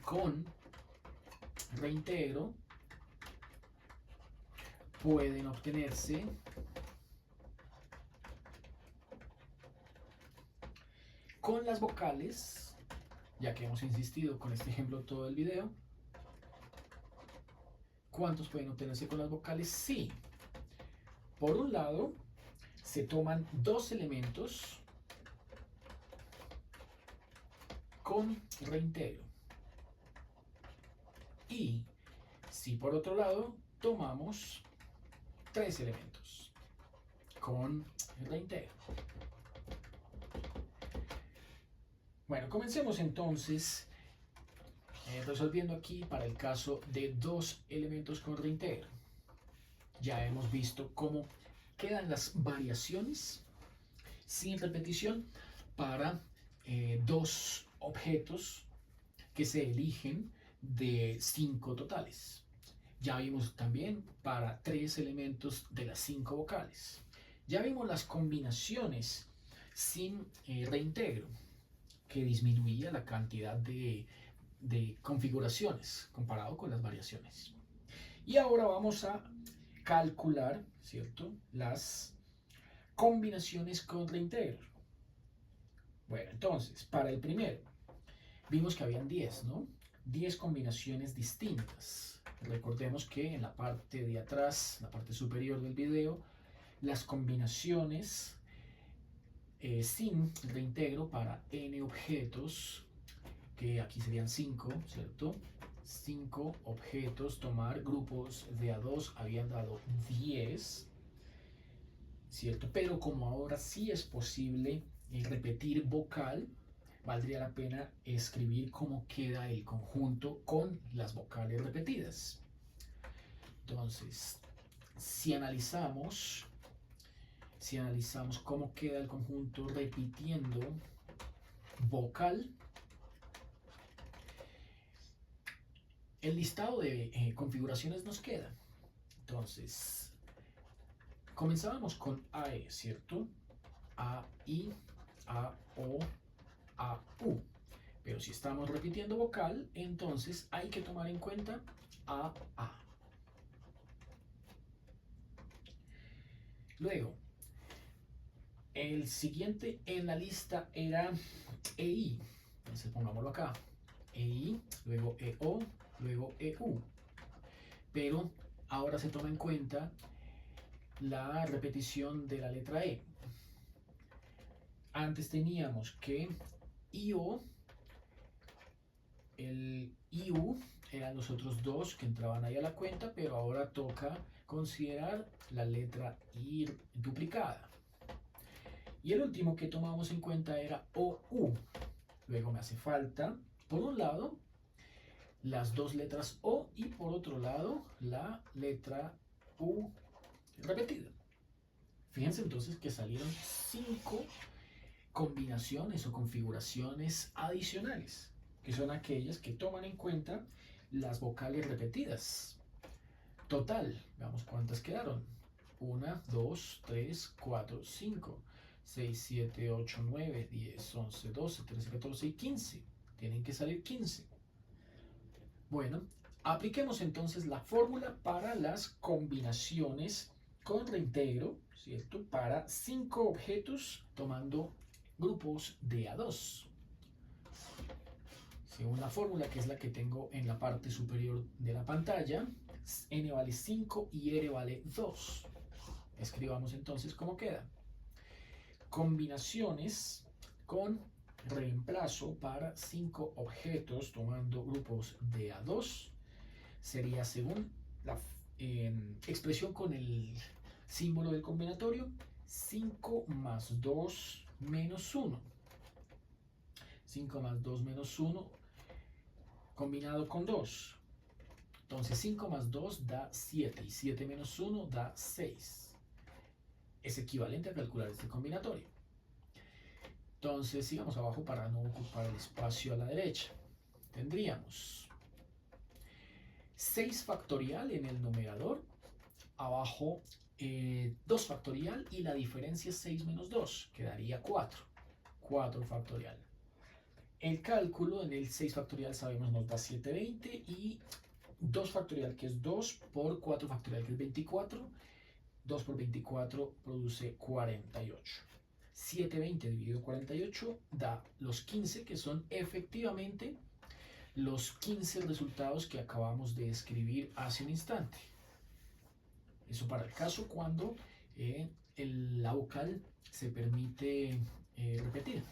con reintegro pueden obtenerse con las vocales, ya que hemos insistido con este ejemplo todo el video? ¿Cuántos pueden obtenerse con las vocales? Sí. Por un lado, se toman dos elementos con reintegro. Y si por otro lado tomamos tres elementos con reintegro. Bueno, comencemos entonces resolviendo aquí para el caso de dos elementos con reintegro. Ya hemos visto cómo quedan las variaciones sin repetición para dos objetos que se eligen de 5 totales. Ya vimos también para 3 elementos de las 5 vocales. Ya vimos las combinaciones sin reintegro, que disminuía la cantidad de configuraciones comparado con las variaciones. Y ahora vamos a calcular, ¿cierto?, las combinaciones con reintegro. Bueno, entonces, para el primero, vimos que habían 10, ¿no? 10 combinaciones distintas. Recordemos que en la parte de atrás, la parte superior del video, las combinaciones sin reintegro para n objetos, que aquí serían 5, ¿cierto? 5 objetos, tomar grupos de A2 habían dado 10, ¿cierto? Pero como ahora sí es posible repetir vocal, valdría la pena escribir cómo queda el conjunto con las vocales repetidas. Entonces, si analizamos cómo queda el conjunto repitiendo vocal, el listado de configuraciones nos queda. Entonces, comenzábamos con AE, ¿cierto? A, I, A, O, A, U. Pero si estamos repitiendo vocal, entonces hay que tomar en cuenta A, A. Luego, el siguiente en la lista era EI. Entonces pongámoslo acá. EI, luego EO, luego EU. Pero ahora se toma en cuenta la repetición de la letra E. Antes teníamos que IO, el IU eran los otros dos que entraban ahí a la cuenta, pero ahora toca considerar la letra I duplicada. Y el último que tomamos en cuenta era OU. Luego me hace falta, por un lado, las dos letras O y por otro lado, la letra U repetida. Fíjense entonces que salieron 5 combinaciones o configuraciones adicionales, que son aquellas que toman en cuenta las vocales repetidas. Total, veamos cuántas quedaron. 1, 2, 3, 4, 5, 6, 7, 8, 9, 10, 11, 12, 13, 14 y 15. Tienen que salir 15. Bueno, apliquemos entonces la fórmula para las combinaciones con reintegro, ¿cierto? Para 5 objetos tomando grupos de A2. Según la fórmula, que es la que tengo en la parte superior de la pantalla, n vale 5 y r vale 2. Escribamos entonces cómo queda. Combinaciones con reemplazo para 5 objetos tomando grupos de A2 sería, según la expresión con el símbolo del combinatorio, 5 más 2 menos 1. 5 más 2 menos 1 combinado con 2. Entonces 5 más 2 da 7 y 7 menos 1 da 6. Es equivalente a calcular este combinatorio. Entonces sigamos abajo para no ocupar el espacio a la derecha. Tendríamos 6 factorial en el numerador, abajo 2 factorial y la diferencia es 6 menos 2, quedaría 4. 4 factorial. El cálculo en el 6 factorial sabemos nos da 720 y 2 factorial que es 2 por 4 factorial que es 24. 2 por 24 produce 48. 720 dividido 48 da los 15, que son efectivamente los 15 resultados que acabamos de escribir hace un instante. Eso para el caso cuando la vocal se permite repetir.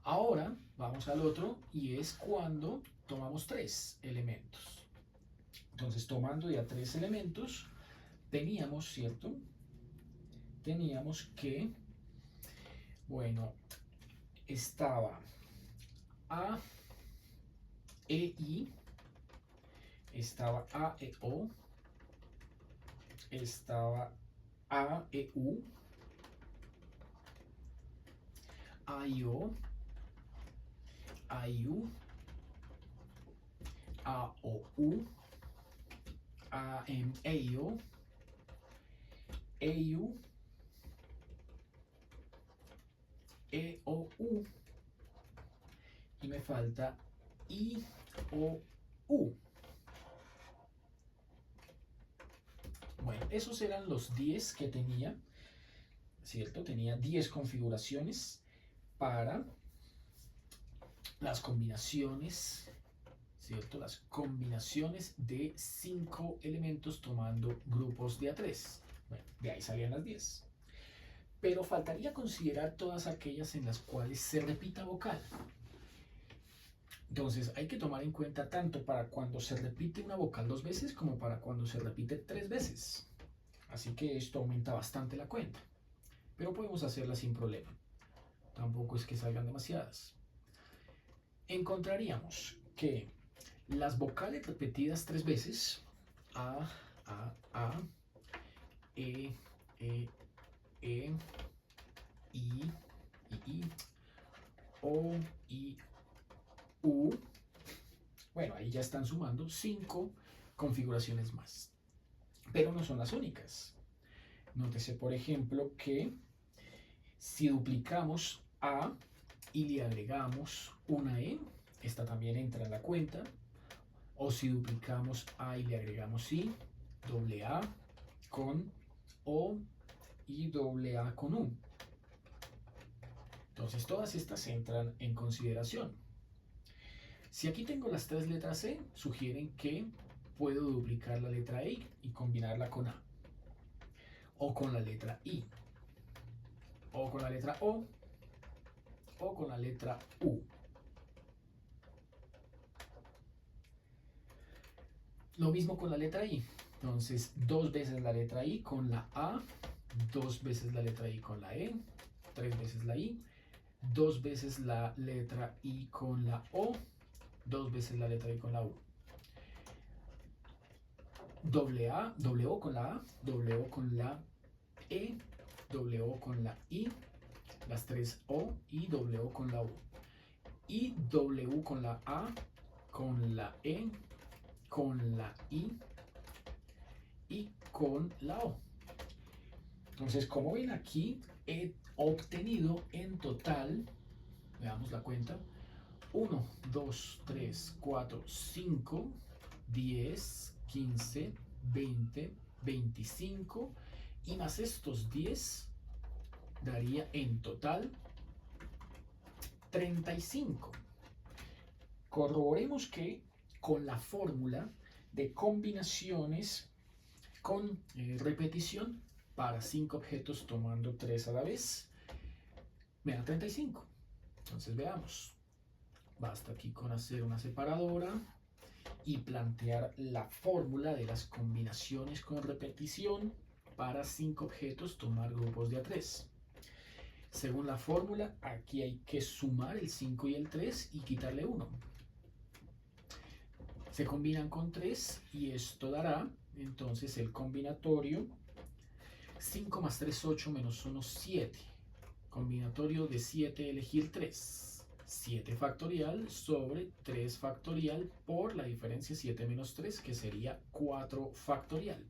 Ahora vamos al otro y es cuando tomamos 3 elementos. Entonces, tomando ya 3 elementos, teníamos, ¿cierto? Teníamos que, bueno, estaba A, E, I, estaba A, E, O, estaba A, E, U, A, I, O, A, I, U, A, O, U, A, M, E, I, O, E, U, E, O, U, y me falta I, O, U. Bueno, esos eran los 10 que tenía, ¿cierto? Tenía 10 configuraciones para las combinaciones, ¿cierto? Las combinaciones de 5 elementos tomando grupos de A3. Bueno, de ahí salían las 10. Pero faltaría considerar todas aquellas en las cuales se repita vocal. Entonces hay que tomar en cuenta tanto para cuando se repite una vocal 2 veces como para cuando se repite 3 veces. Así que esto aumenta bastante la cuenta. Pero podemos hacerla sin problema. Tampoco es que salgan demasiadas. Encontraríamos que las vocales repetidas 3 veces, A, E, I, O, I, U. Bueno, ahí ya están sumando 5 configuraciones más. Pero no son las únicas. Nótese, por ejemplo, que si duplicamos A y le agregamos una E, esta también entra en la cuenta. O si duplicamos A y le agregamos I, doble A con O y doble A con U. Entonces todas estas entran en consideración. Si aquí tengo las 3 letras E, sugieren que puedo duplicar la letra E y combinarla con A. O con la letra I. O con la letra O. O con la letra U. Lo mismo con la letra I. Entonces, 2 veces la letra I con la A, 2 veces la letra I con la E, 3 veces la I, 2 veces la letra I con la O, 2 veces la letra I con la U. Doble O con la A, doble O con la E, doble O con la I, las tres O y doble O con la U. Y W con la A, con la E, con la I y con la O. Entonces, como ven aquí, he obtenido en total, veamos la cuenta, 1, 2, 3, 4, 5, 10, 15, 20, 25 y más estos 10 daría en total 35. Corroboremos que con la fórmula de combinaciones con repetición para 5 objetos tomando 3 a la vez, me da 35. Entonces veamos. Basta aquí con hacer una separadora y plantear la fórmula de las combinaciones con repetición para 5 objetos tomar grupos de A3. Según la fórmula, aquí hay que sumar el 5 y el 3 y quitarle 1. Se combinan con 3 y esto dará entonces el combinatorio 5 más 3, 8 menos 1, 7. Combinatorio de 7, elegir 3. 7 factorial sobre 3 factorial por la diferencia 7 menos 3, que sería 4 factorial.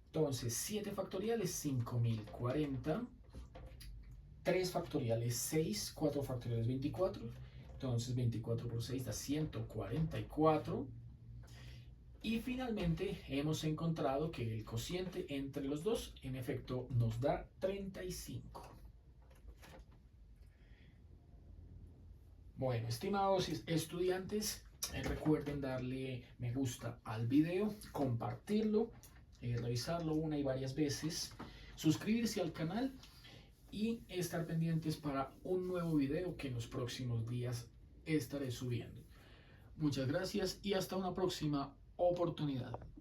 Entonces, 7 factorial es 5040. 3 factorial es 6. 4 factorial es 24. Entonces, 24 por 6 da 144. Y finalmente hemos encontrado que el cociente entre los dos, en efecto, nos da 35. Bueno, estimados estudiantes, recuerden darle me gusta al video, compartirlo, revisarlo una y varias veces, suscribirse al canal y estar pendientes para un nuevo video que en los próximos días estaré subiendo. Muchas gracias y hasta una próxima oportunidad.